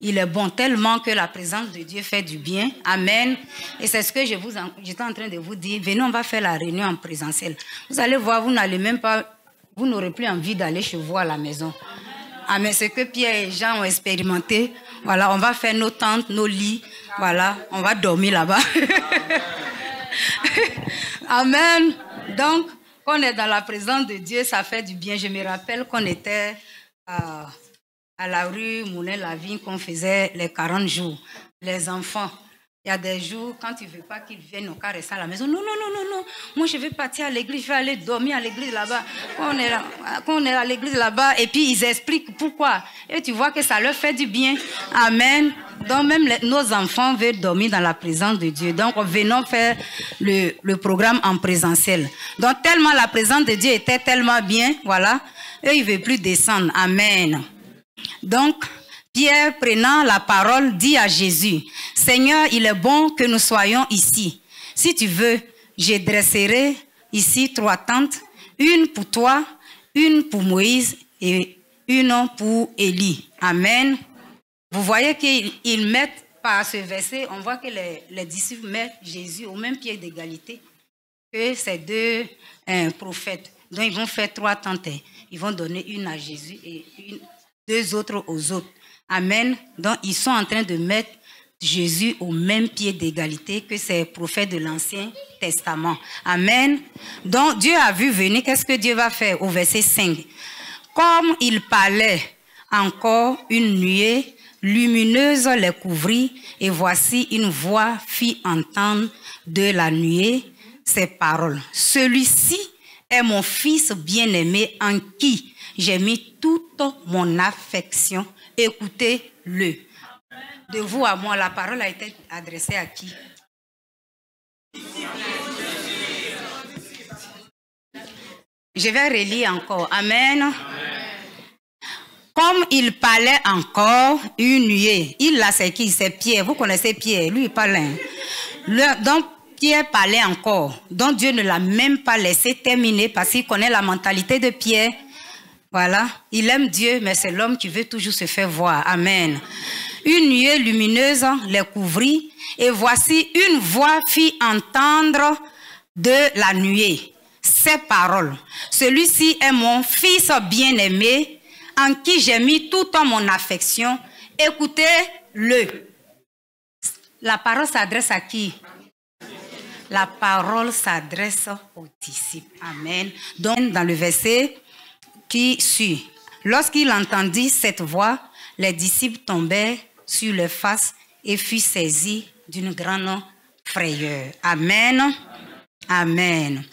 Il est bon tellement que la présence de Dieu fait du bien. Amen. Et c'est ce que j'étais en train de vous dire. Venez, on va faire la réunion en présentiel. Vous allez voir, vous n'allez même pas, vous n'aurez plus envie d'aller chez vous à la maison. Amen. Ce que Pierre et Jean ont expérimenté. Voilà, on va faire nos tentes, nos lits. Voilà, on va dormir là-bas. Amen. Donc, quand on est dans la présence de Dieu, ça fait du bien. Je me rappelle qu'on était à la rue Moulin-la-Vigne, qu'on faisait les 40 jours. Les enfants, il y a des jours, quand tu ne veux pas qu'ils viennent au cas rester à la maison, non, moi je vais partir à l'église, je vais aller dormir à l'église là-bas. Quand on est à l'église là-bas, et puis ils expliquent pourquoi. Et tu vois que ça leur fait du bien. Amen. Donc même nos enfants veulent dormir dans la présence de Dieu. Donc venons faire le programme en présentiel. Donc tellement la présence de Dieu était tellement bien, voilà, eux ils ne veulent plus descendre. Amen. Donc, Pierre, prenant la parole, dit à Jésus, « Seigneur, il est bon que nous soyons ici. Si tu veux, je dresserai ici 3 tentes, une pour toi, une pour Moïse et une pour Élie. » Amen. Vous voyez qu'ils mettent, par ce verset, on voit que les disciples mettent Jésus au même pied d'égalité que ces 2 prophètes. Donc, ils vont faire 3 tentes. Ils vont donner une à Jésus et 2 autres aux autres. Amen. Donc, ils sont en train de mettre Jésus au même pied d'égalité que ces prophètes de l'Ancien Testament. Amen. Donc, Dieu a vu venir. Qu'est-ce que Dieu va faire au verset 5? Comme il parlait encore, une nuée lumineuse les couvrit, et voici une voix fit entendre de la nuée ces paroles. Celui-ci est mon fils bien-aimé en qui j'ai mis toute mon affection. Écoutez-le. De vous à moi, la parole a été adressée à qui? Je vais relire encore. Amen. Comme il parlait encore, une nuée. Il là, c'est qui? C'est Pierre. Vous connaissez Pierre. Lui, il parlait. Donc, Pierre parlait encore. Donc, Dieu ne l'a même pas laissé terminer parce qu'il connaît la mentalité de Pierre. Voilà. Il aime Dieu, mais c'est l'homme qui veut toujours se faire voir. Amen. Une nuée lumineuse les couvrit et voici une voix fit entendre de la nuée ces paroles. Celui-ci est mon fils bien-aimé en qui j'ai mis toute mon affection. Écoutez-le. La parole s'adresse à qui? La parole s'adresse aux disciples. Amen. Donc, dans le verset qui suit, lorsqu'il entendit cette voix, les disciples tombèrent sur leurs faces et furent saisis d'une grande frayeur. Amen. Amen.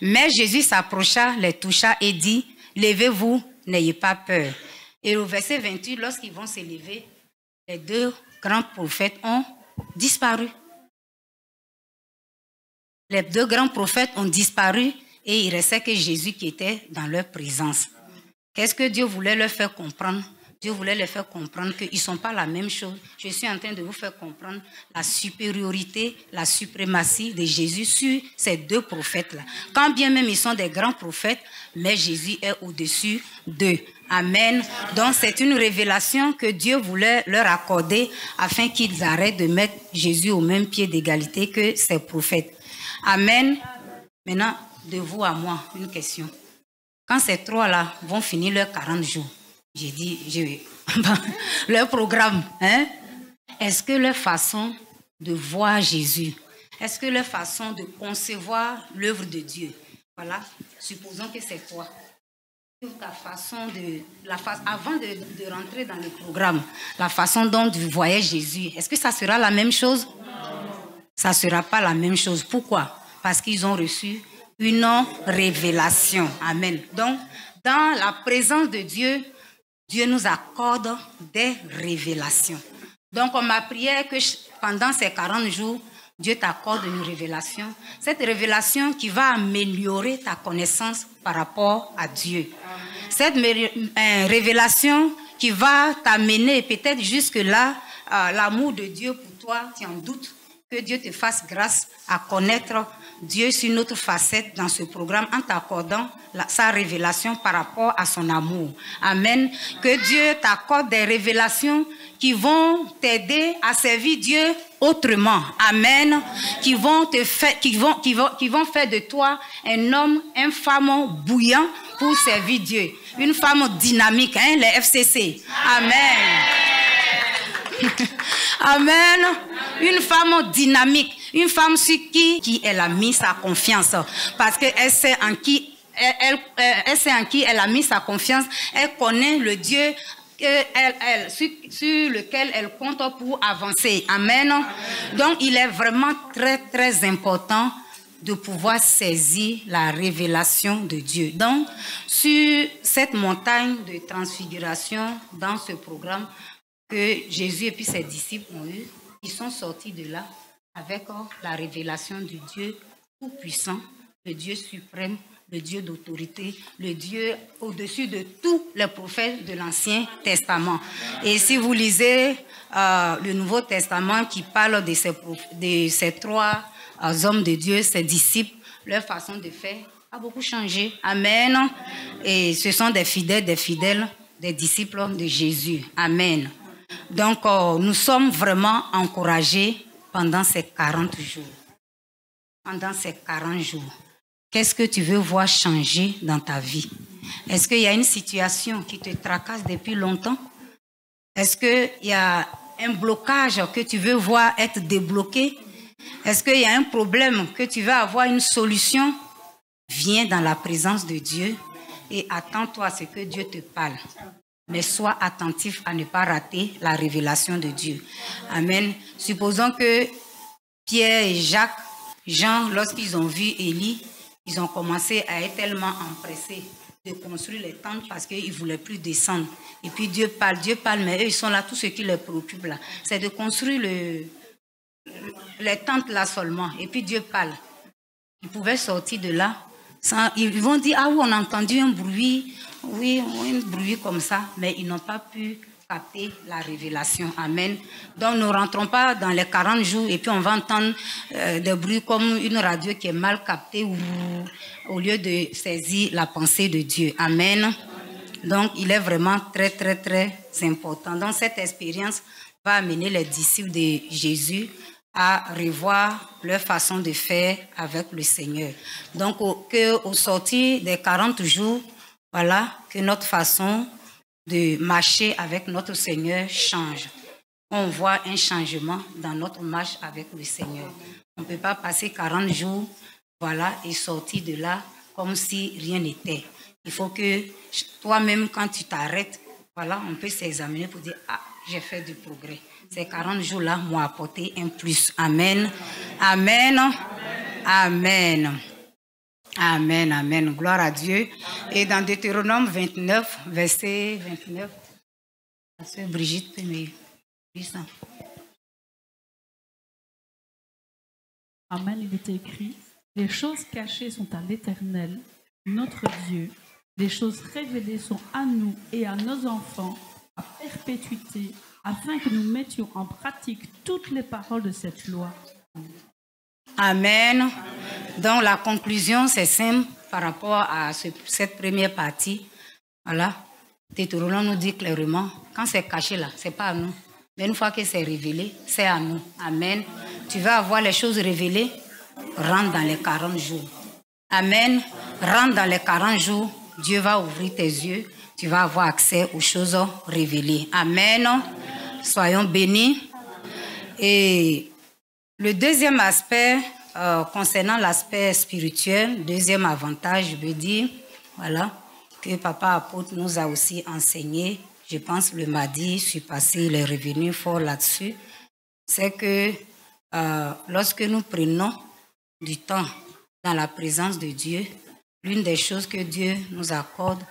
Mais Jésus s'approcha, les toucha et dit, « Levez-vous, n'ayez pas peur. » Et au verset 28, lorsqu'ils vont se lever, les 2 grands prophètes ont disparu. Les 2 grands prophètes ont disparu et il restait que Jésus qui était dans leur présence. Qu'est-ce que Dieu voulait leur faire comprendre? Dieu voulait leur faire comprendre qu'ils ne sont pas la même chose. Je suis en train de vous faire comprendre la supériorité, la suprématie de Jésus sur ces 2 prophètes-là. Quand bien même ils sont des grands prophètes, mais Jésus est au-dessus d'eux. Amen. Donc c'est une révélation que Dieu voulait leur accorder afin qu'ils arrêtent de mettre Jésus au même pied d'égalité que ces prophètes. Amen. Maintenant, de vous à moi, une question. Quand ces 3-là vont finir leurs 40 jours, j'ai dit, leur programme, hein? Est-ce que leur façon de voir Jésus, est-ce que leur façon de concevoir l'œuvre de Dieu, voilà, supposons que c'est toi, ta façon avant de rentrer dans le programme, la façon dont tu voyais Jésus, est-ce que ça sera la même chose? Ça ne sera pas la même chose. Pourquoi? Parce qu'ils ont reçu une révélation. Amen. Donc, dans la présence de Dieu, Dieu nous accorde des révélations. Donc, on m'a prié que pendant ces 40 jours, Dieu t'accorde une révélation. Cette révélation qui va améliorer ta connaissance par rapport à Dieu. Cette révélation qui va t'amener peut-être jusque-là, l'amour de Dieu pour toi, tu en doutes. que Dieu te fasse grâce à connaître Dieu sur notre facette dans ce programme en t'accordant sa révélation par rapport à son amour. Amen. Que Dieu t'accorde des révélations qui vont t'aider à servir Dieu autrement. Amen. Qui vont faire de toi un homme, une femme bouillant pour servir Dieu. Une femme dynamique, hein, les FCC. Amen. Amen. Une femme dynamique, une femme sur qui elle a mis sa confiance. Parce qu'elle sait en qui elle a mis sa confiance. Elle connaît le Dieu sur lequel elle compte pour avancer. Amen. Donc, il est vraiment très, très important de pouvoir saisir la révélation de Dieu. Donc, sur cette montagne de transfiguration, dans ce programme que Jésus et puis ses disciples ont eu, ils sont sortis de là avec la révélation du Dieu tout-puissant, le Dieu suprême, le Dieu d'autorité, le Dieu au-dessus de tous les prophètes de l'Ancien Testament. Et si vous lisez le Nouveau Testament qui parle de ces trois hommes de Dieu, ces disciples, leur façon de faire a beaucoup changé. Amen. Et ce sont des fidèles, des disciples de Jésus. Amen. Donc, nous sommes vraiment encouragés pendant ces 40 jours. Pendant ces 40 jours. Qu'est-ce que tu veux voir changer dans ta vie? Est-ce qu'il y a une situation qui te tracasse depuis longtemps? Est-ce qu'il y a un blocage que tu veux voir être débloqué? Est-ce qu'il y a un problème que tu veux avoir une solution? Viens dans la présence de Dieu et attends-toi à ce que Dieu te parle. Mais sois attentif à ne pas rater la révélation de Dieu. Amen. Supposons que Pierre et Jacques, Jean, lorsqu'ils ont vu Élie, ils ont commencé à être tellement empressés de construire les tentes parce qu'ils ne voulaient plus descendre. Et puis Dieu parle, mais eux, ils sont là, tout ce qui les préoccupe là, c'est de construire les tentes là seulement. Et puis Dieu parle. Ils pouvaient sortir de là. Ils vont dire, ah oui, on a entendu un bruit, oui, un bruit comme ça, mais ils n'ont pas pu capter la révélation. Amen. Donc, ne rentrons pas dans les 40 jours et puis on va entendre des bruits comme une radio qui est mal captée ou au lieu de saisir la pensée de Dieu. Amen. Donc, il est vraiment très, très, très important. Donc, cette expérience va amener les disciples de Jésus à revoir leur façon de faire avec le Seigneur. Donc, au sortir des 40 jours, voilà, que notre façon de marcher avec notre Seigneur change. On voit un changement dans notre marche avec le Seigneur. On ne peut pas passer 40 jours, voilà, et sortir de là comme si rien n'était. Il faut que toi-même, quand tu t'arrêtes, voilà, on peut s'examiner pour dire, ah, j'ai fait du progrès. Ces 40 jours-là m'ont apporté un plus. Amen. Amen. Amen. Amen. Amen. Gloire à Dieu. Et dans Deutéronome 29, verset 29, la sœur Brigitte peut me lire ça. Amen. Il est écrit, les choses cachées sont à l'Éternel, notre Dieu. Les choses révélées sont à nous et à nos enfants, à perpétuité, afin que nous mettions en pratique toutes les paroles de cette loi. Amen. Donc la conclusion, c'est simple par rapport à cette première partie. Voilà. Deutéronome nous dit clairement, quand c'est caché là, c'est pas à nous. Mais une fois que c'est révélé, c'est à nous. Amen. Tu vas avoir les choses révélées, rentre dans les 40 jours. Amen. Rentre dans les 40 jours, Dieu va ouvrir tes yeux, tu vas avoir accès aux choses révélées. Amen. Soyons bénis. Et le deuxième aspect, concernant l'aspect spirituel, deuxième avantage, je veux dire, voilà, que Papa Apôtre nous a aussi enseigné, je pense le mardi, je suis passé, il est revenu fort là-dessus, c'est que lorsque nous prenons du temps dans la présence de Dieu, l'une des choses que Dieu nous accorde,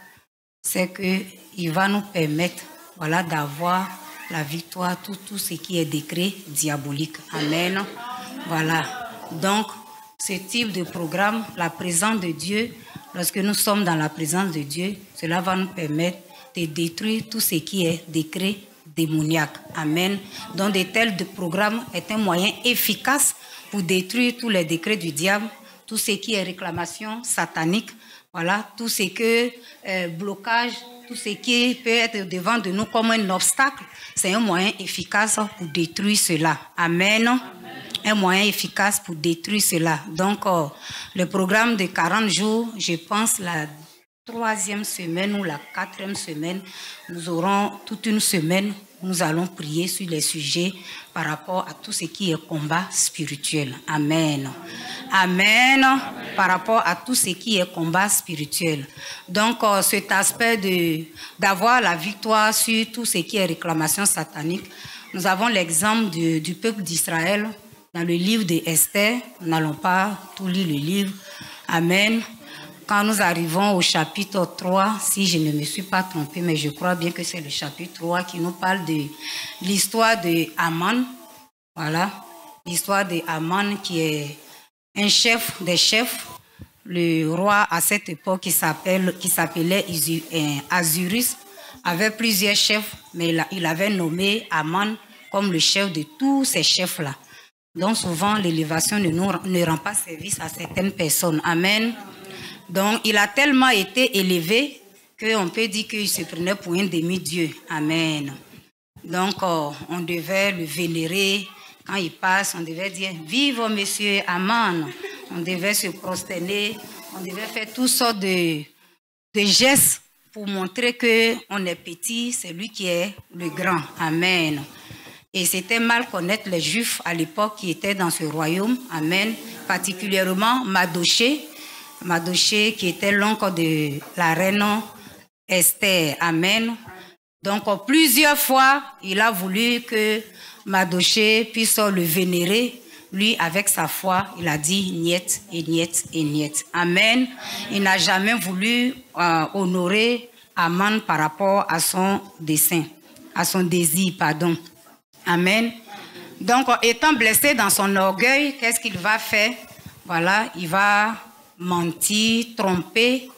c'est qu'il va nous permettre, voilà, d'avoir la victoire, tout ce qui est décret diabolique. Amen. Voilà. Donc, ce type de programme, la présence de Dieu, lorsque nous sommes dans la présence de Dieu, cela va nous permettre de détruire tout ce qui est décret démoniaques. Amen. Donc de tels programmes est un moyen efficace pour détruire tous les décrets du diable, tout ce qui est réclamation satanique, voilà, tout ce que blocage, tout ce qui peut être devant de nous comme un obstacle, c'est un moyen efficace pour détruire cela. Amen. Un moyen efficace pour détruire cela. Donc, le programme de 40 jours, je pense la 3e semaine ou la 4e semaine, nous aurons toute une semaine, nous allons prier sur les sujets par rapport à tout ce qui est combat spirituel. Amen. Amen. Par rapport à tout ce qui est combat spirituel. Donc, cet aspect d'avoir la victoire sur tout ce qui est réclamation satanique, nous avons l'exemple du peuple d'Israël dans le livre de Esther. Nous n'allons pas tout lire le livre. Amen. Quand nous arrivons au chapitre 3, si je ne me suis pas trompée, mais je crois bien que c'est le chapitre 3 qui nous parle de l'histoire de Haman. Voilà, l'histoire de Haman qui est un chef des chefs. Le roi à cette époque qui s'appelait Azurus avait plusieurs chefs, mais il avait nommé Haman comme le chef de tous ces chefs-là. Donc souvent l'élévation ne rend pas service à certaines personnes. Amen. Donc, il a tellement été élevé qu'on peut dire qu'il se prenait pour un demi-dieu. Amen. Donc, on devait le vénérer. Quand il passe, on devait dire « Vive Monsieur Haman ». On devait se prosterner. On devait faire toutes sortes de gestes pour montrer qu'on est petit, c'est lui qui est le grand. Amen. Et c'était mal connaître les Juifs à l'époque qui étaient dans ce royaume. Amen. Particulièrement Mardochée, qui était l'oncle de la reine Esther. Amen. Donc, plusieurs fois, il a voulu que Mardochée puisse le vénérer. Lui, avec sa foi, il a dit niet et niet et niet. Amen. Il n'a jamais voulu honorer Haman par rapport à son dessein, à son désir, pardon. Amen. Donc, étant blessé dans son orgueil, qu'est-ce qu'il va faire? Voilà, il va mentir, tromper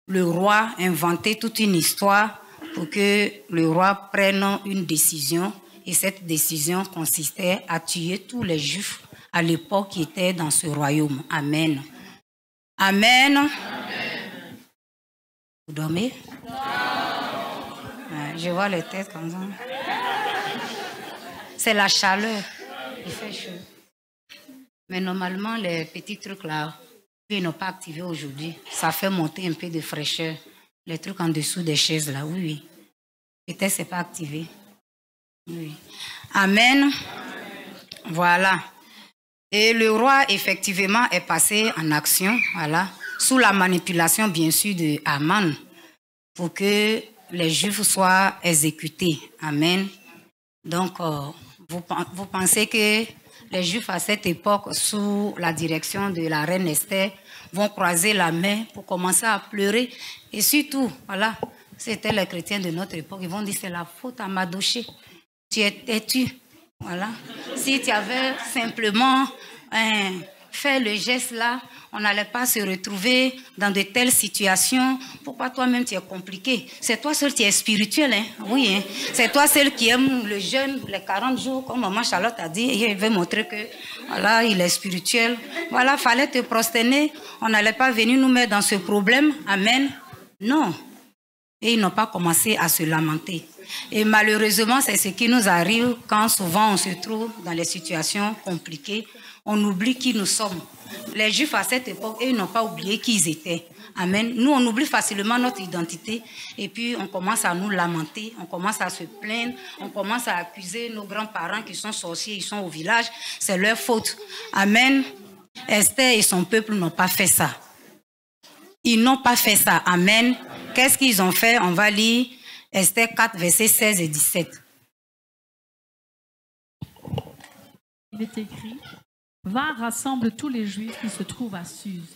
le roi, inventer toute une histoire pour que le roi prenne une décision. Et cette décision consistait à tuer tous les Juifs à l'époque qui étaient dans ce royaume. Amen. Amen. Amen. Vous dormez? Non. Je vois les têtes comme ça. C'est la chaleur. Il fait chaud. Mais normalement, les petits trucs là, ils n'ont pas activé aujourd'hui. Ça fait monter un peu de fraîcheur. Les trucs en dessous des chaises là, oui. Peut-être c'est pas activé. Oui. Amen. Voilà. Et le roi, effectivement, est passé en action, voilà, sous la manipulation, bien sûr, de Haman, pour que les Juifs soient exécutés. Amen. Donc, vous pensez que les Juifs à cette époque, sous la direction de la reine Esther, vont croiser la main pour commencer à pleurer. Et surtout, voilà, c'était les chrétiens de notre époque, ils vont dire c'est la faute à Mardochée. Tu es têtu. Voilà. Si tu avais simplement fait le geste là, on n'allait pas se retrouver dans de telles situations. Pourquoi toi-même tu es compliqué? C'est toi seul qui es spirituel, hein? Oui, hein? C'est toi seul qui aime le jeûne, les 40 jours, comme maman Charlotte a dit. Et il veut montrer que voilà, il est spirituel. Voilà, fallait te prosterner. On n'allait pas venir nous mettre dans ce problème. Amen. Non. Et ils n'ont pas commencé à se lamenter. Et malheureusement, c'est ce qui nous arrive quand souvent on se trouve dans les situations compliquées. On oublie qui nous sommes. Les Juifs à cette époque, ils n'ont pas oublié qui ils étaient. Amen. Nous, on oublie facilement notre identité et puis on commence à nous lamenter, on commence à se plaindre, on commence à accuser nos grands-parents qui sont sorciers, ils sont au village. C'est leur faute. Amen. Esther et son peuple n'ont pas fait ça. Ils n'ont pas fait ça. Amen. Qu'est-ce qu'ils ont fait? On va lire Esther 4, versets 16 et 17. Il est écrit: Va, rassemble tous les Juifs qui se trouvent à Suse,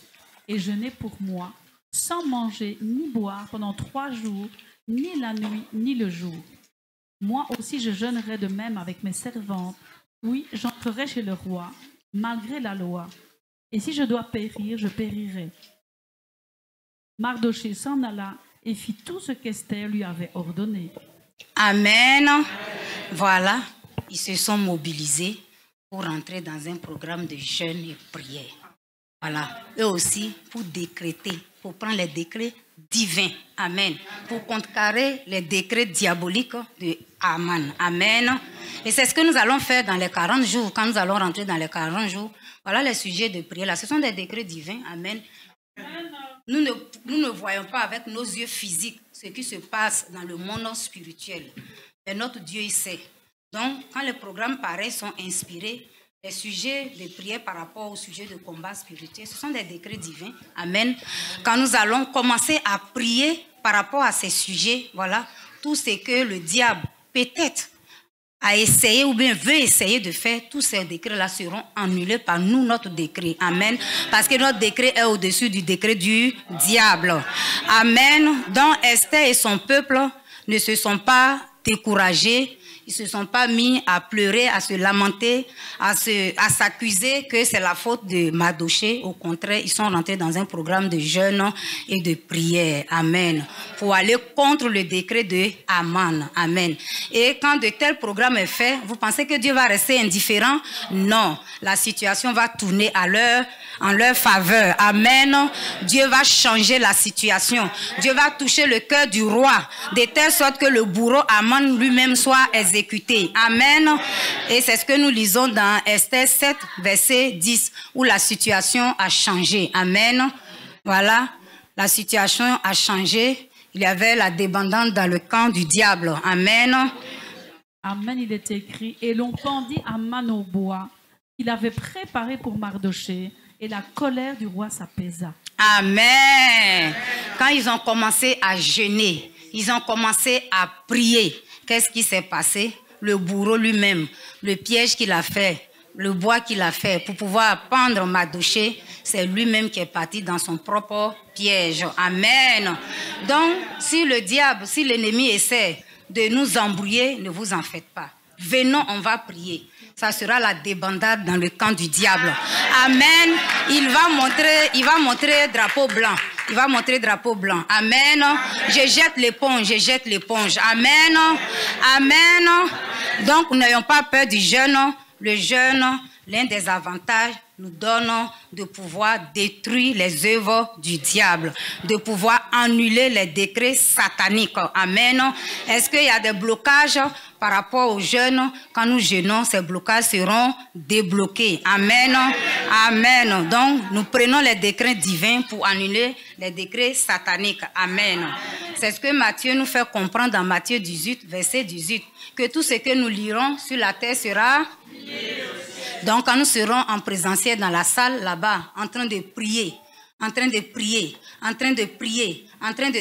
et jeûnez pour moi, sans manger ni boire pendant 3 jours, ni la nuit, ni le jour. Moi aussi je jeûnerai de même avec mes servantes. Oui, j'entrerai chez le roi, malgré la loi. Et si je dois périr, je périrai. Mardochée s'en alla et fit tout ce qu'Esther lui avait ordonné. Amen. Voilà, ils se sont mobilisés pour entrer dans un programme de jeûne et prière. Voilà, eux aussi pour décréter, pour prendre les décrets divins. Amen. Pour contrecarrer les décrets diaboliques de Aman. Amen. Et c'est ce que nous allons faire dans les 40 jours, quand nous allons rentrer dans les 40 jours. Voilà les sujets de prière là. Ce sont des décrets divins. Amen. Nous ne voyons pas avec nos yeux physiques ce qui se passe dans le monde spirituel. Mais notre Dieu, il sait. Donc, quand les programmes pareils sont inspirés, les sujets de prière par rapport aux sujets de combat spirituel, ce sont des décrets divins. Amen. Quand nous allons commencer à prier par rapport à ces sujets, voilà, tout ce que le diable peut-être a essayé ou bien veut essayer de faire, tous ces décrets-là seront annulés par nous, notre décret. Amen. Parce que notre décret est au-dessus du décret du diable. Amen. Donc Esther et son peuple ne se sont pas découragés. Ils ne se sont pas mis à pleurer, à se lamenter, à s'accuser que c'est la faute de Mardochée. Au contraire, ils sont rentrés dans un programme de jeûne et de prière. Amen. Pour aller contre le décret de Aman. Amen. Et quand de tels programmes est fait, vous pensez que Dieu va rester indifférent? Non. La situation va tourner en leur faveur. Amen. Dieu va changer la situation. Dieu va toucher le cœur du roi, de telle sorte que le bourreau Aman lui-même soit exécuté. Amen. Et c'est ce que nous lisons dans Esther 7, verset 10, où la situation a changé. Amen. Voilà, la situation a changé. Il y avait la débandance dans le camp du diable. Amen. Amen, il est écrit. Et l'on pendit Aman au bois qu'il avait préparé pour Mardochée, et la colère du roi s'apaisa. Amen. Quand ils ont commencé à jeûner, ils ont commencé à prier. Qu'est-ce qui s'est passé? Le bourreau lui-même, le piège qu'il a fait, le bois qu'il a fait pour pouvoir pendre Mardochée, c'est lui-même qui est parti dans son propre piège. Amen. Donc, si le diable, si l'ennemi essaie de nous embrouiller, ne vous en faites pas. Venons, on va prier. Ça sera la débandade dans le camp du diable. Amen. Il va montrer drapeau blanc. Il va montrer drapeau blanc. Amen. Je jette l'éponge, je jette l'éponge. Amen. Amen. Donc, n'ayons pas peur du jeûne. Le jeûne, l'un des avantages, nous donne de pouvoir détruire les œuvres du diable, de pouvoir annuler les décrets sataniques. Amen. Est-ce qu'il y a des blocages par rapport au jeûne? Quand nous jeûnons, ces blocages seront débloqués. Amen. Amen. Donc, nous prenons les décrets divins pour annuler les décrets sataniques. Amen. C'est ce que Matthieu nous fait comprendre dans Matthieu 18, verset 18, que tout ce que nous lirons sur la terre sera... Donc, quand nous serons en présentiel dans la salle, là-bas, en train de prier,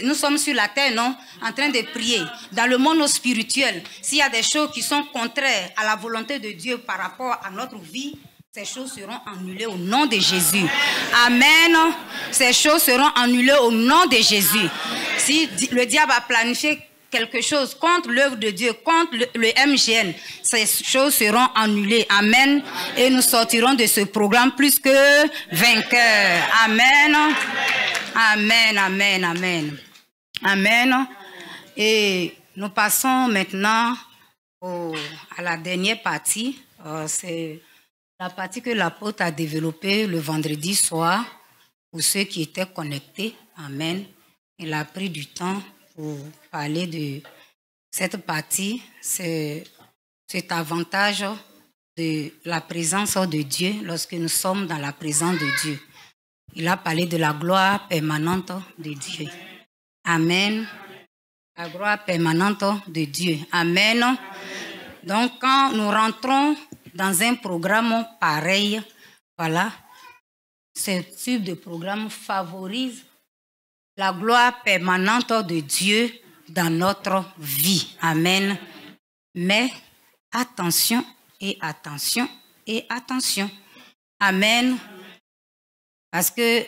nous sommes sur la terre, non? En train de prier. Dans le monde spirituel, s'il y a des choses qui sont contraires à la volonté de Dieu par rapport à notre vie, ces choses seront annulées au nom de Jésus. Amen. Ces choses seront annulées au nom de Jésus. Si le diable a planifié quelque chose contre l'œuvre de Dieu, contre le MGN, ces choses seront annulées. Amen. Et nous sortirons de ce programme plus que vainqueurs. Amen. Amen, amen, amen. Amen. Et nous passons maintenant à la dernière partie. C'est la partie que l'apôtre a développée le vendredi soir pour ceux qui étaient connectés. Amen. Il a pris du temps pour parler de cette partie, c'est cet avantage de la présence de Dieu lorsque nous sommes dans la présence de Dieu. Il a parlé de la gloire permanente de Dieu. Amen. La gloire permanente de Dieu. Amen. Donc, quand nous rentrons dans un programme pareil, voilà, ce type de programme favorise la gloire permanente de Dieu dans notre vie. Amen. Mais attention et attention et attention. Amen. Parce que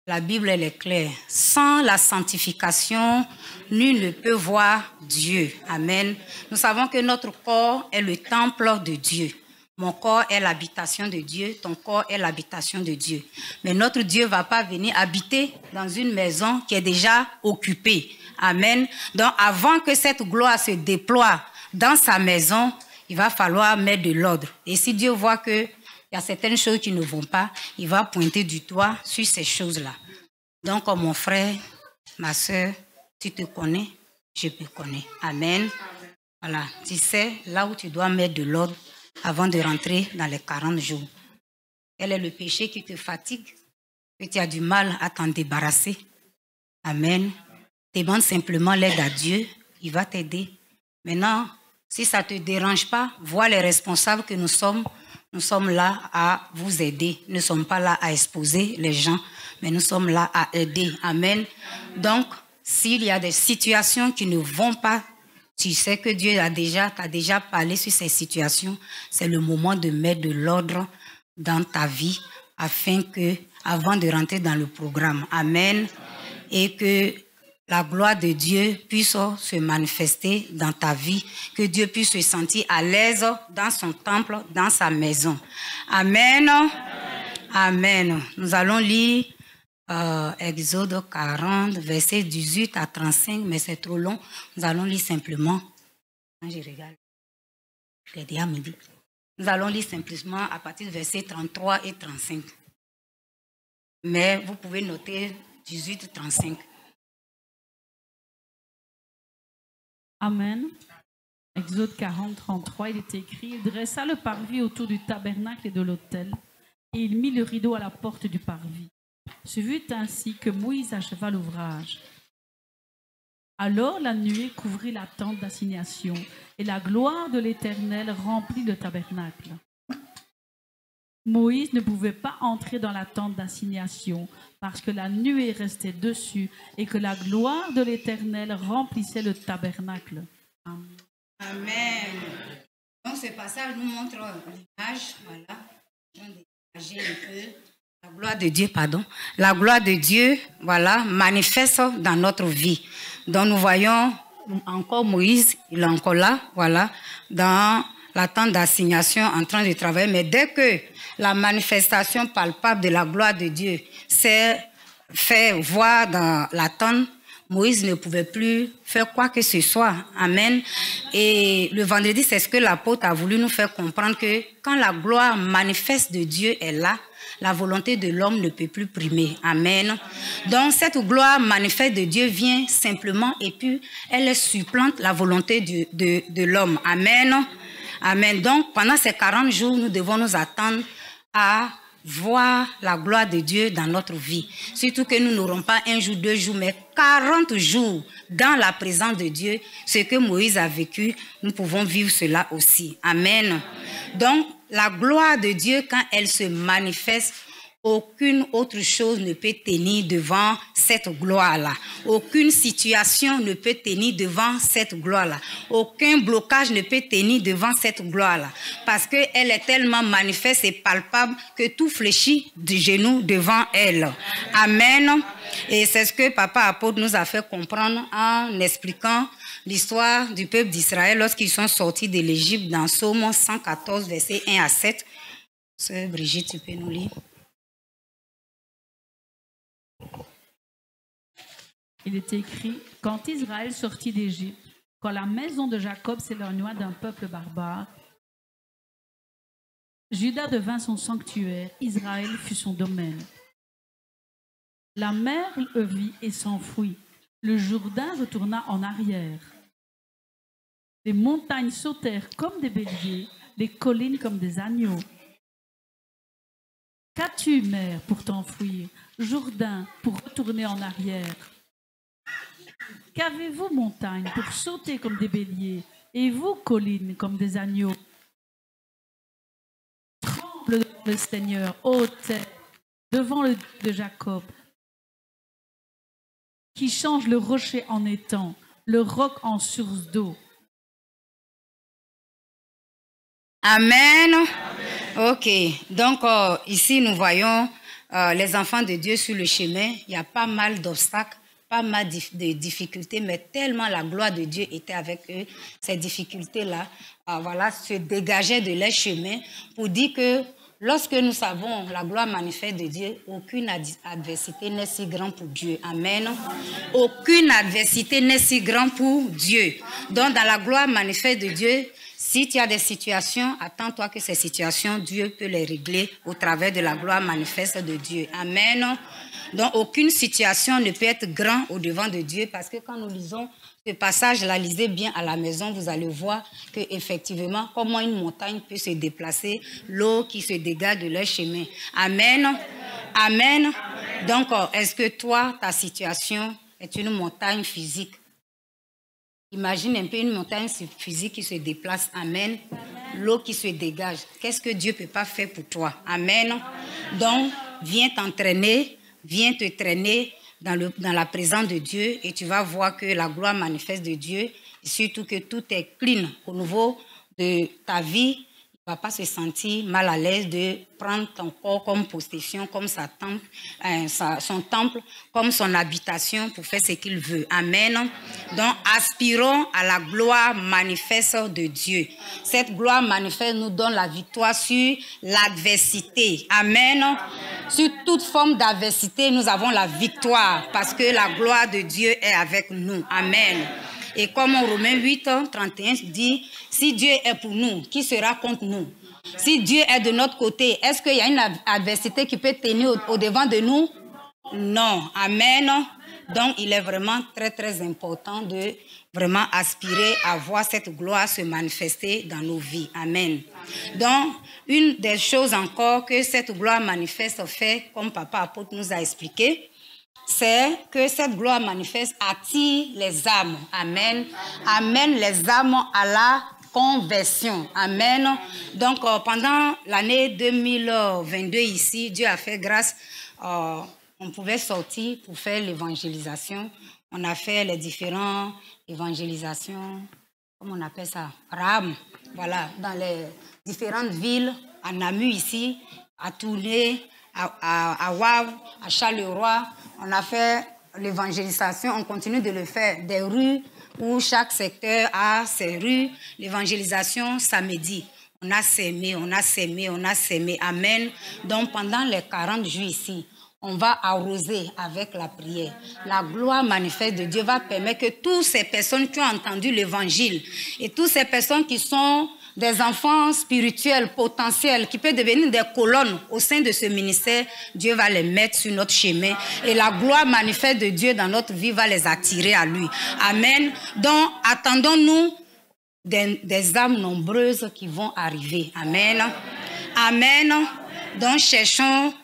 la Bible, elle est claire. Sans la sanctification, nul ne peut voir Dieu. Amen. Nous savons que notre corps est le temple de Dieu. Mon corps est l'habitation de Dieu, ton corps est l'habitation de Dieu. Mais notre Dieu ne va pas venir habiter dans une maison qui est déjà occupée. Amen. Donc avant que cette gloire se déploie dans sa maison, il va falloir mettre de l'ordre. Et si Dieu voit qu'il y a certaines choses qui ne vont pas, il va pointer du doigt sur ces choses-là. Donc mon frère, ma soeur, tu te connais, je me connais. Amen. Voilà, tu sais là où tu dois mettre de l'ordre avant de rentrer dans les 40 jours. Quel est le péché qui te fatigue, que tu as du mal à t'en débarrasser? Amen. Demande simplement l'aide à Dieu, il va t'aider. Maintenant, si ça ne te dérange pas, vois les responsables que nous sommes là à vous aider. Nous ne sommes pas là à exposer les gens, mais nous sommes là à aider. Amen. Donc, s'il y a des situations qui ne vont pas, tu sais que Dieu t'a déjà parlé sur ces situations, c'est le moment de mettre de l'ordre dans ta vie afin que, avant de rentrer dans le programme, amen, et que la gloire de Dieu puisse se manifester dans ta vie, que Dieu puisse se sentir à l'aise dans son temple, dans sa maison. Amen. Amen. Nous allons lire Exode 40, versets 18 à 35, mais c'est trop long. Nous allons lire simplement. Je regarde. Nous allons lire simplement à partir du verset 33 et 35. Mais vous pouvez noter 18 et 35. Amen. Exode 40, 33, il est écrit: il dressa le parvis autour du tabernacle et de l'autel, et il mit le rideau à la porte du parvis. Ce fut ainsi que Moïse acheva l'ouvrage. Alors la nuée couvrit la tente d'assignation, et la gloire de l'Éternel remplit le tabernacle. Moïse ne pouvait pas entrer dans la tente d'assignation, parce que la nuée restait dessus, et que la gloire de l'Éternel remplissait le tabernacle. Amen. Amen. Donc ce passage nous montre l'image, voilà, je vais dégager un peu. La gloire de Dieu, pardon. La gloire de Dieu, voilà, manifeste dans notre vie. Donc nous voyons encore Moïse, il est encore là, voilà, dans la tente d'assignation en train de travailler. Mais dès que la manifestation palpable de la gloire de Dieu s'est fait voir dans la tente, Moïse ne pouvait plus faire quoi que ce soit. Amen. Et le vendredi, c'est ce que l'apôtre a voulu nous faire comprendre, que quand la gloire manifeste de Dieu est là, la volonté de l'homme ne peut plus primer. Amen. Donc cette gloire manifeste de Dieu vient simplement et puis elle supplante la volonté de l'homme. Amen. Amen. Donc pendant ces 40 jours, nous devons nous attendre à voir la gloire de Dieu dans notre vie. Surtout que nous n'aurons pas un jour, 2 jours, mais 40 jours dans la présence de Dieu. Ce que Moïse a vécu, nous pouvons vivre cela aussi. Amen. Donc, la gloire de Dieu, quand elle se manifeste, aucune autre chose ne peut tenir devant cette gloire-là. Aucune situation ne peut tenir devant cette gloire-là. Aucun blocage ne peut tenir devant cette gloire-là. Parce qu'elle est tellement manifeste et palpable que tout fléchit du genou devant elle. Amen. Et c'est ce que Papa Apôtre nous a fait comprendre en expliquant l'histoire du peuple d'Israël lorsqu'ils sont sortis de l'Égypte dans Psaume 114, versets 1 à 7. Sœur Brigitte, tu peux nous lire? Il est écrit: quand Israël sortit d'Égypte, quand la maison de Jacob s'éloigna d'un peuple barbare, Juda devint son sanctuaire, Israël fut son domaine. La mer le vit et s'enfuit, le Jourdain retourna en arrière. Les montagnes sautèrent comme des béliers, les collines comme des agneaux. Qu'as-tu, mer, pour t'enfuir, Jourdain, pour retourner en arrière? Qu'avez-vous, montagne, pour sauter comme des béliers, et vous, collines, comme des agneaux? Tremble devant le Seigneur, ô terre, devant le Dieu de Jacob, qui change le rocher en étang, le roc en source d'eau. Amen. Ok, donc ici nous voyons les enfants de Dieu sur le chemin. Il y a pas mal d'obstacles pas mal de difficultés, mais tellement la gloire de Dieu était avec eux, ces difficultés-là, voilà, se dégageaient de leur chemin pour dire que lorsque nous savons la gloire manifeste de Dieu, aucune adversité n'est si grande pour Dieu. Amen. Aucune adversité n'est si grande pour Dieu. Donc, dans la gloire manifeste de Dieu, si tu as des situations, attends-toi que ces situations, Dieu peut les régler au travers de la gloire manifeste de Dieu. Amen. Donc, aucune situation ne peut être grande au-devant de Dieu parce que quand nous lisons ce passage-là, lisez bien à la maison, vous allez voir qu'effectivement, comment une montagne peut se déplacer, l'eau qui se dégage de leur chemin. Amen. Amen. Donc, est-ce que toi, ta situation est une montagne physique? Imagine un peu une montagne physique qui se déplace. Amen. L'eau qui se dégage. Qu'est-ce que Dieu ne peut pas faire pour toi? Amen. Donc, viens t'entraîner, viens te traîner dans la présence de Dieu et tu vas voir que la gloire manifeste de Dieu, et surtout que tout est clean au niveau de ta vie. Il ne va pas se sentir mal à l'aise de prendre ton corps comme possession, comme son temple, comme son habitation pour faire ce qu'il veut. Amen. Donc, aspirons à la gloire manifeste de Dieu. Cette gloire manifeste nous donne la victoire sur l'adversité. Amen. Sur toute forme d'adversité, nous avons la victoire parce que la gloire de Dieu est avec nous. Amen. Et comme en Romains 8, 31 dit, si Dieu est pour nous, qui sera contre nous? Si Dieu est de notre côté, est-ce qu'il y a une adversité qui peut tenir au-devant de nous? Non. Amen. Donc, il est vraiment très, très important de vraiment aspirer à voir cette gloire se manifester dans nos vies. Amen. Donc, une des choses encore que cette gloire manifeste fait, comme Papa Apôtre nous a expliqué, c'est que cette gloire manifeste attire les âmes. Amen. Amène les âmes à la conversion. Amen. Donc, pendant l'année 2022 ici, Dieu a fait grâce. On pouvait sortir pour faire l'évangélisation. On a fait les différentes évangélisations, comment on appelle ça? RAM. Voilà, dans les différentes villes, à Namu ici, à Tournai, à Wavre, à Charleroi. On a fait l'évangélisation, on continue de le faire. Des rues où chaque secteur a ses rues. L'évangélisation samedi. On a sémé, on a sémé, on a sémé. Amen. Donc pendant les 40 jours ici, on va arroser avec la prière. La gloire manifeste de Dieu va permettre que toutes ces personnes qui ont entendu l'évangile et toutes ces personnes qui sont des enfants spirituels, potentiels, qui peuvent devenir des colonnes au sein de ce ministère, Dieu va les mettre sur notre chemin et la gloire manifeste de Dieu dans notre vie va les attirer à lui. Amen. Donc, attendons-nous des âmes nombreuses qui vont arriver. Amen. Amen. Donc, cherchons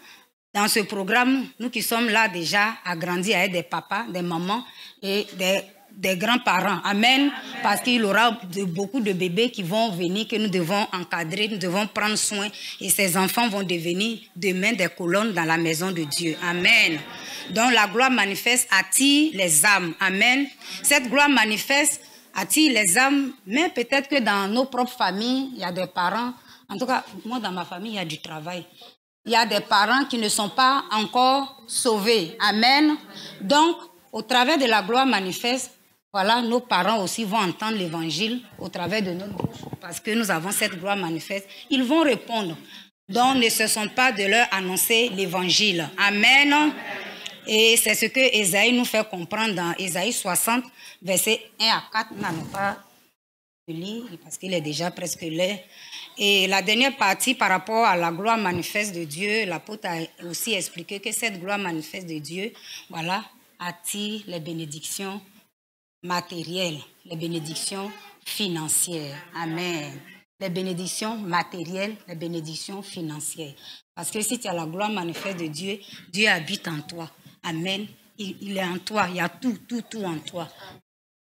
dans ce programme, nous qui sommes là déjà, à grandir avec des papas, des mamans et des grands-parents. Amen. Parce qu'il y aura beaucoup de bébés qui vont venir, que nous devons encadrer, nous devons prendre soin. Et ces enfants vont devenir demain des colonnes dans la maison de Dieu. Amen. Donc la gloire manifeste attire les âmes. Amen. Cette gloire manifeste attire les âmes, mais peut-être que dans nos propres familles, il y a des parents. En tout cas, moi dans ma famille, il y a du travail. Il y a des parents qui ne sont pas encore sauvés. Amen. Donc, au travers de la gloire manifeste, voilà, nos parents aussi vont entendre l'évangile au travers de notre bouche. Parce que nous avons cette gloire manifeste. Ils vont répondre. Donc, ne cessons pas de leur annoncer l'évangile. Amen. Et c'est ce que Ésaïe nous fait comprendre dans Ésaïe 60, versets 1 à 4. Nous n'allons pas le lire parce qu'il est déjà presque l'heure. Et la dernière partie par rapport à la gloire manifeste de Dieu, l'apôtre a aussi expliqué que cette gloire manifeste de Dieu, voilà, attire les bénédictions matérielles, les bénédictions financières. Amen. Les bénédictions matérielles, les bénédictions financières. Parce que si tu as la gloire manifeste de Dieu, Dieu habite en toi. Amen. Il est en toi, il y a tout en toi.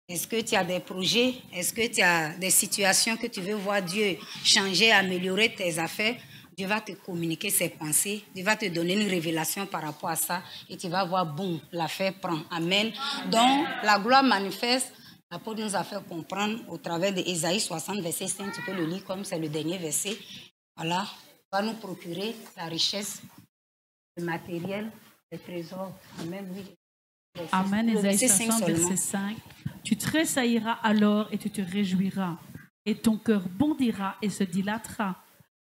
Est-ce que tu as des projets? Est-ce que tu as des situations que tu veux voir Dieu changer, améliorer tes affaires? Dieu va te communiquer ses pensées. Dieu va te donner une révélation par rapport à ça. Et tu vas voir, boum, l'affaire prend. Amen. Donc, la gloire manifeste. L'apôtre nous a fait comprendre au travers de Ésaïe 60, verset 5. Tu peux le lire comme c'est le dernier verset. Voilà. Va nous procurer la richesse, le matériel, les trésors. Amen. Oui. Amen. Le Ésaïe verset 5 60, seulement. verset 5. Tu tressailliras alors et tu te réjouiras, et ton cœur bondira et se dilatera.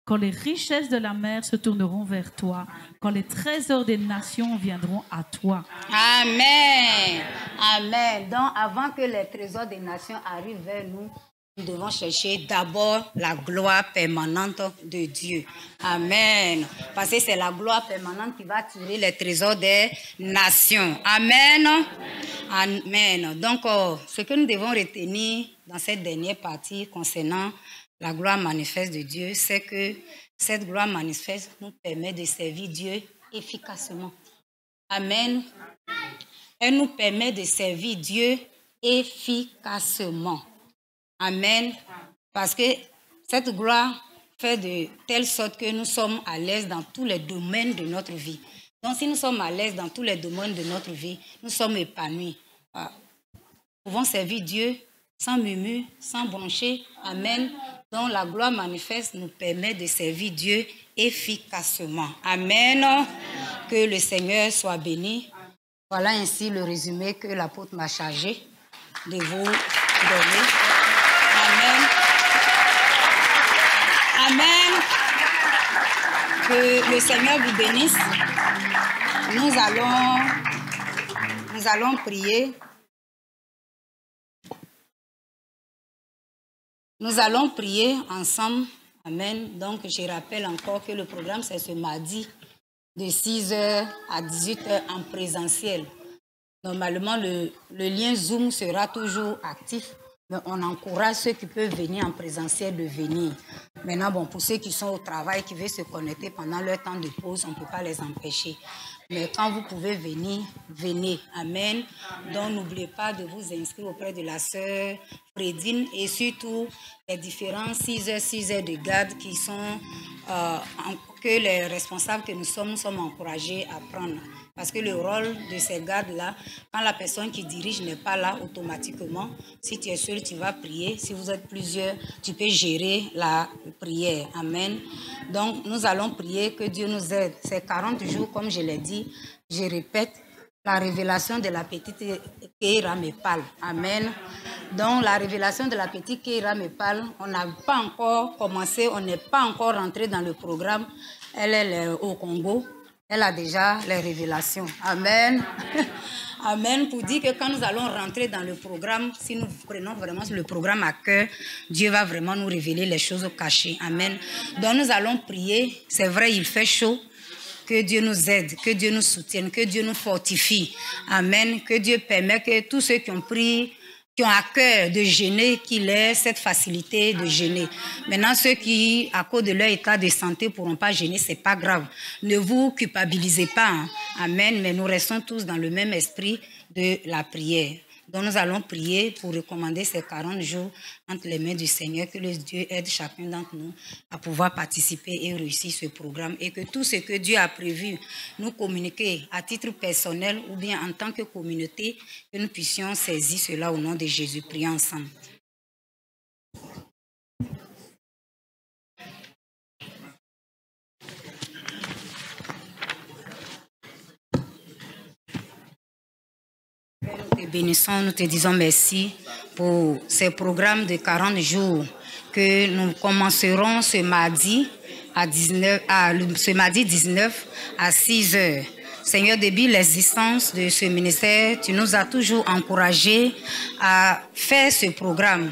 Quand les richesses de la mer se tourneront vers toi, quand les trésors des nations viendront à toi. Amen. Amen. Donc, avant que les trésors des nations arrivent vers nous, nous devons chercher d'abord la gloire permanente de Dieu. Amen. Parce que c'est la gloire permanente qui va tirer les trésors des nations. Amen. Amen. Donc, ce que nous devons retenir dans cette dernière partie concernant la gloire manifeste de Dieu, c'est que cette gloire manifeste nous permet de servir Dieu efficacement. Amen. Elle nous permet de servir Dieu efficacement. Amen. Parce que cette gloire fait de telle sorte que nous sommes à l'aise dans tous les domaines de notre vie. Donc, si nous sommes à l'aise dans tous les domaines de notre vie, nous sommes épanouis. Nous pouvons servir Dieu sans murmure, sans broncher. Amen. Donc, la gloire manifeste nous permet de servir Dieu efficacement. Amen. Que le Seigneur soit béni. Voilà ainsi le résumé que l'apôtre m'a chargé de vous donner. Amen. Amen. Que le Seigneur vous bénisse. Nous allons prier. Nous allons prier ensemble. Amen. Donc, je rappelle encore que le programme, c'est ce mardi de 6h à 18h en présentiel. Normalement, le lien Zoom sera toujours actif, mais on encourage ceux qui peuvent venir en présentiel de venir. Maintenant, bon, pour ceux qui sont au travail, qui veulent se connecter pendant leur temps de pause, on ne peut pas les empêcher. Mais quand vous pouvez venir, venez. Amen. Donc, n'oubliez pas de vous inscrire auprès de la sœur Frédine et surtout les différents 6 heures de garde qui sont, que les responsables que nous sommes encouragés à prendre. Parce que le rôle de ces gardes-là, quand la personne qui dirige n'est pas là automatiquement, si tu es seul, tu vas prier. Si vous êtes plusieurs, tu peux gérer la prière. Amen. Donc, nous allons prier que Dieu nous aide. C'est 40 jours, comme je l'ai dit. Je répète, la révélation de la petite Keira me parle. Amen. Donc, la révélation de la petite Keira me parle. On n'a pas encore commencé, on n'est pas encore rentré dans le programme. Elle est au Congo. Elle a déjà les révélations. Amen. Amen. Pour dire que quand nous allons rentrer dans le programme, si nous prenons vraiment le programme à cœur, Dieu va vraiment nous révéler les choses cachées. Amen. Donc nous allons prier. C'est vrai, il fait chaud. Que Dieu nous aide, que Dieu nous soutienne, que Dieu nous fortifie. Amen. Que Dieu permette que tous ceux qui ont pris, qui ont à cœur de jeûner, qu'il ait cette facilité de jeûner. Maintenant, ceux qui, à cause de leur état de santé, ne pourront pas jeûner, ce n'est pas grave. Ne vous culpabilisez pas. Hein. Amen. Mais nous restons tous dans le même esprit de la prière. Donc, nous allons prier pour recommander ces 40 jours entre les mains du Seigneur, que le Dieu aide chacun d'entre nous à pouvoir participer et réussir ce programme et que tout ce que Dieu a prévu nous communiquer à titre personnel ou bien en tant que communauté, que nous puissions saisir cela au nom de Jésus. Prions ensemble. Nous te bénissons, nous te disons merci pour ces programmes de 40 jours que nous commencerons ce mardi à 19 à 6 heures. Seigneur, depuis l'existence de ce ministère, tu nous as toujours encouragés à faire ce programme.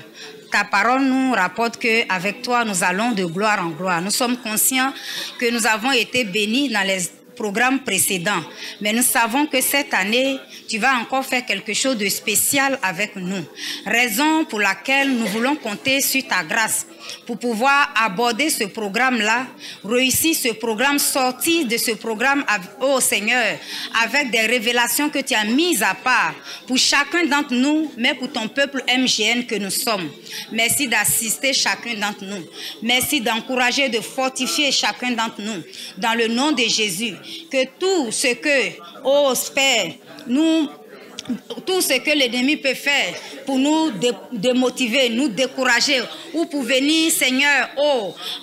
Ta parole nous rapporte qu'avec toi, nous allons de gloire en gloire. Nous sommes conscients que nous avons été bénis dans les programmes précédents. Mais nous savons que cette année, tu vas encore faire quelque chose de spécial avec nous. Raison pour laquelle nous voulons compter sur ta grâce pour pouvoir aborder ce programme-là, réussir ce programme, sortir de ce programme, oh Seigneur, avec des révélations que tu as mises à part pour chacun d'entre nous, mais pour ton peuple MGN que nous sommes. Merci d'assister chacun d'entre nous. Merci d'encourager, de fortifier chacun d'entre nous. Dans le nom de Jésus, que tout ce que, oh Père, nous tout ce que l'ennemi peut faire pour nous démotiver, nous décourager, ou pour venir, Seigneur,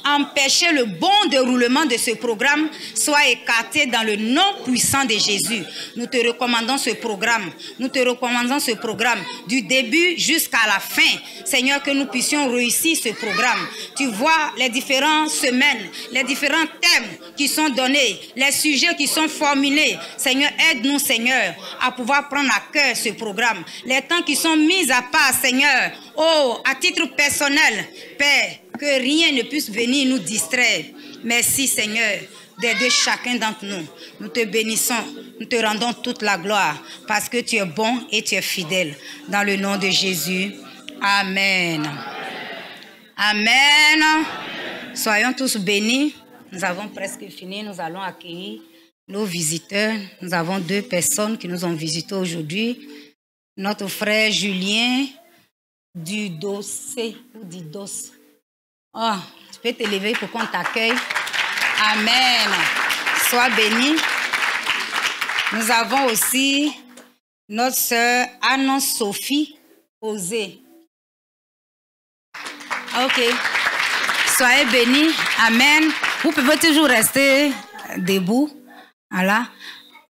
empêcher le bon déroulement de ce programme, soit écarté dans le nom puissant de Jésus. Nous te recommandons ce programme. Nous te recommandons ce programme du début jusqu'à la fin. Seigneur, que nous puissions réussir ce programme. Tu vois les différentes semaines, les différents thèmes qui sont donnés, les sujets qui sont formulés. Seigneur, aide-nous, Seigneur, à pouvoir prendre à cœur ce programme. Les temps qui sont mis à part, Seigneur, à titre personnel, Père, que rien ne puisse venir nous distraire. Merci, Seigneur, d'aider chacun d'entre nous. Nous te bénissons, nous te rendons toute la gloire, parce que tu es bon et tu es fidèle. Dans le nom de Jésus, Amen. Amen. Soyons tous bénis. Nous avons presque fini, nous allons accueillir nos visiteurs. Nous avons 2 personnes qui nous ont visités aujourd'hui. Notre frère Julien du Dossé ou du Dos. Oh, tu peux te lever pour qu'on t'accueille. Amen. Sois béni. Nous avons aussi notre sœur Anne-Sophie Osé. Ok. Soyez bénis. Amen. Vous pouvez toujours rester debout. Voilà.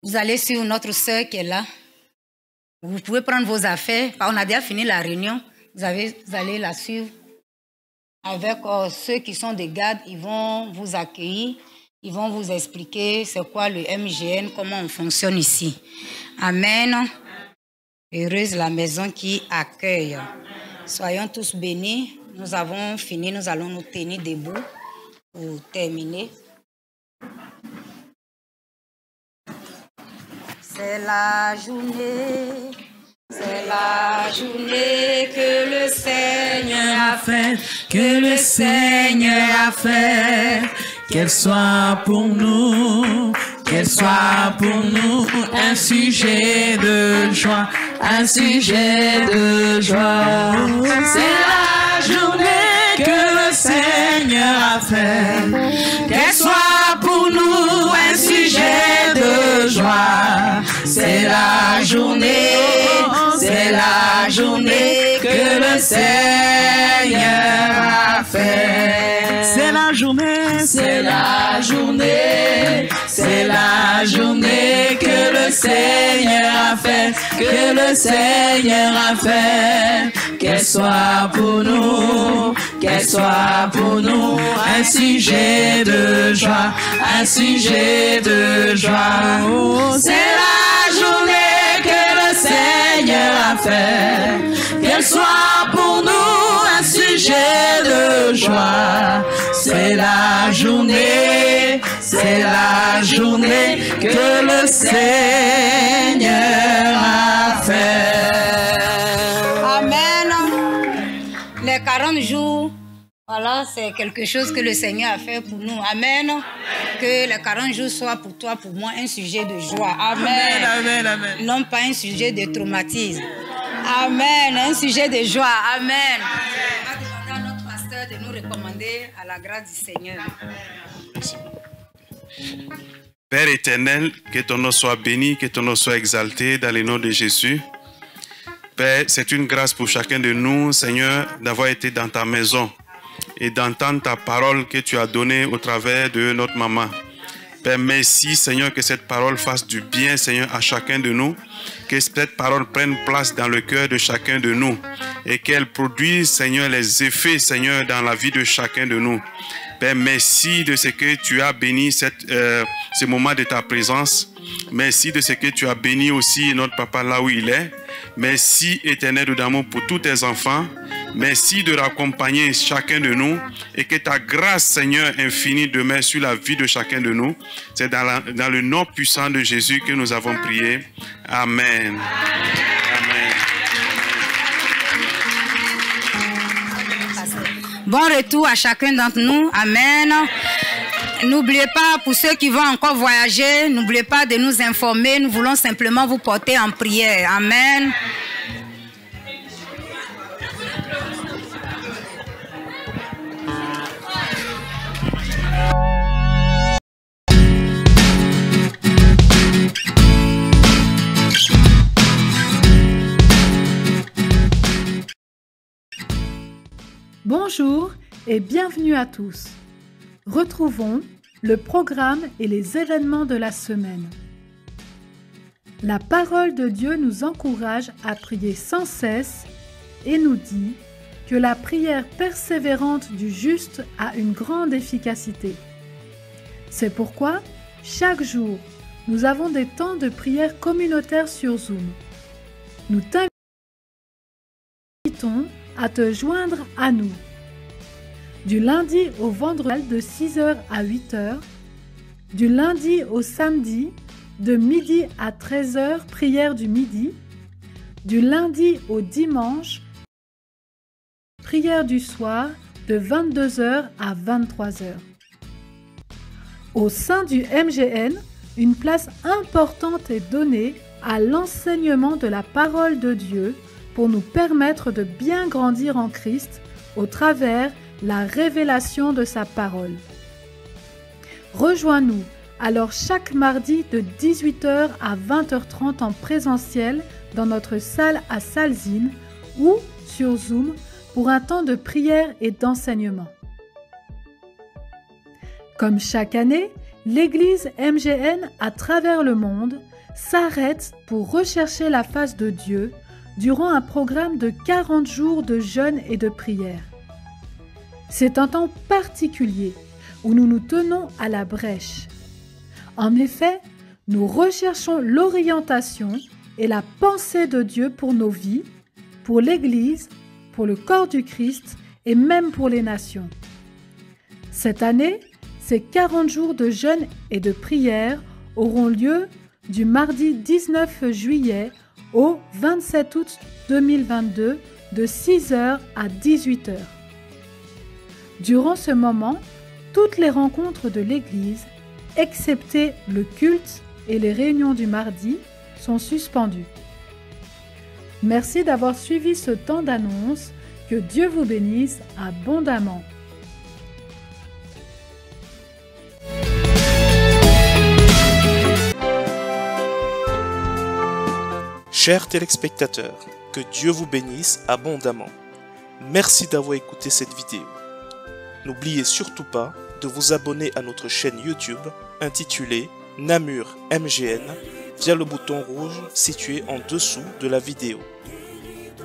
Vous allez sur notre sœur qui est là. Vous pouvez prendre vos affaires. On a déjà fini la réunion. Vous allez la suivre. Avec ceux qui sont des gardes, ils vont vous accueillir. Ils vont vous expliquer c'est quoi le MGN, comment on fonctionne ici. Amen. Heureuse la maison qui accueille. Soyons tous bénis. Nous avons fini. Nous allons nous tenir debout pour terminer. C'est la journée que le Seigneur a faite, Que le Seigneur a fait, qu'elle soit pour nous un sujet de joie, un sujet de joie. C'est la journée que le Seigneur a fait, qu'elle soit pour nous un sujet de joie. C'est la journée que le Seigneur a fait. C'est la journée que le Seigneur a fait, qu'elle soit pour nous un sujet de joie, un sujet de joie. Oh, c'est la journée que le Seigneur a fait, qu'elle soit pour nous un sujet de joie. C'est la journée que le Seigneur a fait. Amen. Les 40 jours, voilà, c'est quelque chose que le Seigneur a fait pour nous. Amen. Que les 40 jours soient pour toi, pour moi, un sujet de joie. Amen. Amen, amen. Non pas un sujet de traumatisme. Amen. Un sujet de joie. Amen. On va demander à notre pasteur de nous recommander à la grâce du Seigneur. Père éternel, que ton nom soit béni, que ton nom soit exalté dans le nom de Jésus. Père, c'est une grâce pour chacun de nous, Seigneur, d'avoir été dans ta maison et d'entendre ta parole que tu as donnée au travers de notre maman. Père, merci, Seigneur, que cette parole fasse du bien, Seigneur, à chacun de nous. Que cette parole prenne place dans le cœur de chacun de nous et qu'elle produise, Seigneur, les effets, Seigneur, dans la vie de chacun de nous. Père, merci de ce que tu as béni ce moment de ta présence. Merci de ce que tu as béni aussi notre papa là où il est. Merci, éternel d'amour, pour tous tes enfants. Merci de raccompagner chacun de nous et que ta grâce, Seigneur, infinie demeure sur la vie de chacun de nous. C'est dans le nom puissant de Jésus que nous avons prié. Amen. Amen. Bon retour à chacun d'entre nous. Amen. N'oubliez pas, pour ceux qui vont encore voyager, n'oubliez pas de nous informer. Nous voulons simplement vous porter en prière. Amen. Bonjour et bienvenue à tous. Retrouvons le programme et les événements de la semaine. La parole de Dieu nous encourage à prier sans cesse et nous dit que la prière persévérante du juste a une grande efficacité. C'est pourquoi, chaque jour, nous avons des temps de prière communautaire sur Zoom. Nous t'invitons à te joindre à nous. Du lundi au vendredi de 6h à 8h, du lundi au samedi de midi à 13h, prière du midi, du lundi au dimanche, prière du soir de 22h à 23h. Au sein du MGN, une place importante est donnée à l'enseignement de la parole de Dieu pour nous permettre de bien grandir en Christ au travers la révélation de sa parole. Rejoins-nous alors chaque mardi de 18h à 20h30 en présentiel dans notre salle à Salzine ou sur Zoom pour un temps de prière et d'enseignement. Comme chaque année, l'Église MGN à travers le monde s'arrête pour rechercher la face de Dieu durant un programme de 40 jours de jeûne et de prière. C'est un temps particulier où nous nous tenons à la brèche. En effet, nous recherchons l'orientation et la pensée de Dieu pour nos vies, pour l'Église, pour le corps du Christ et même pour les nations. Cette année, ces 40 jours de jeûne et de prière auront lieu du mardi 19 juillet au 27 août 2022 de 6h à 18h. Durant ce moment, toutes les rencontres de l'Église, excepté le culte et les réunions du mardi, sont suspendues. Merci d'avoir suivi ce temps d'annonce. Que Dieu vous bénisse abondamment. Chers téléspectateurs, que Dieu vous bénisse abondamment. Merci d'avoir écouté cette vidéo. N'oubliez surtout pas de vous abonner à notre chaîne YouTube intitulée Namur MGN via le bouton rouge situé en dessous de la vidéo.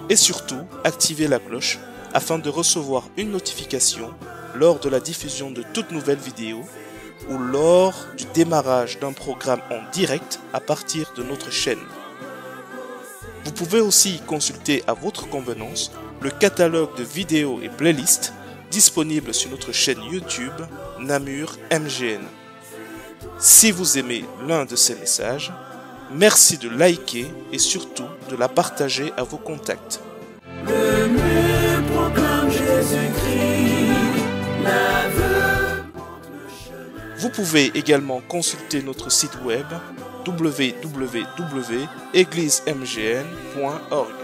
Et surtout, activez la cloche afin de recevoir une notification lors de la diffusion de toute nouvelle vidéo ou lors du démarrage d'un programme en direct à partir de notre chaîne. Vous pouvez aussi consulter à votre convenance le catalogue de vidéos et playlists disponibles sur notre chaîne YouTube Namur MGN. Si vous aimez l'un de ces messages, merci de liker et surtout de la partager à vos contacts. Le mieux proclame Jésus-Christ, vous pouvez également consulter notre site web www.eglismgn.org.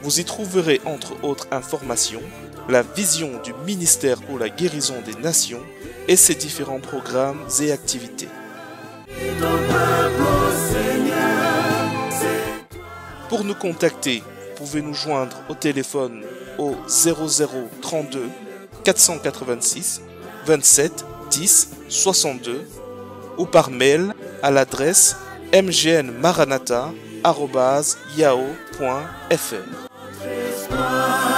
Vous y trouverez entre autres informations la vision du ministère pour la guérison des nations et ses différents programmes et activités. Pour nous contacter, vous pouvez nous joindre au téléphone au 0032 486 27 10 62 ou par mail à l'adresse mgnmaranatha@yahoo.fr.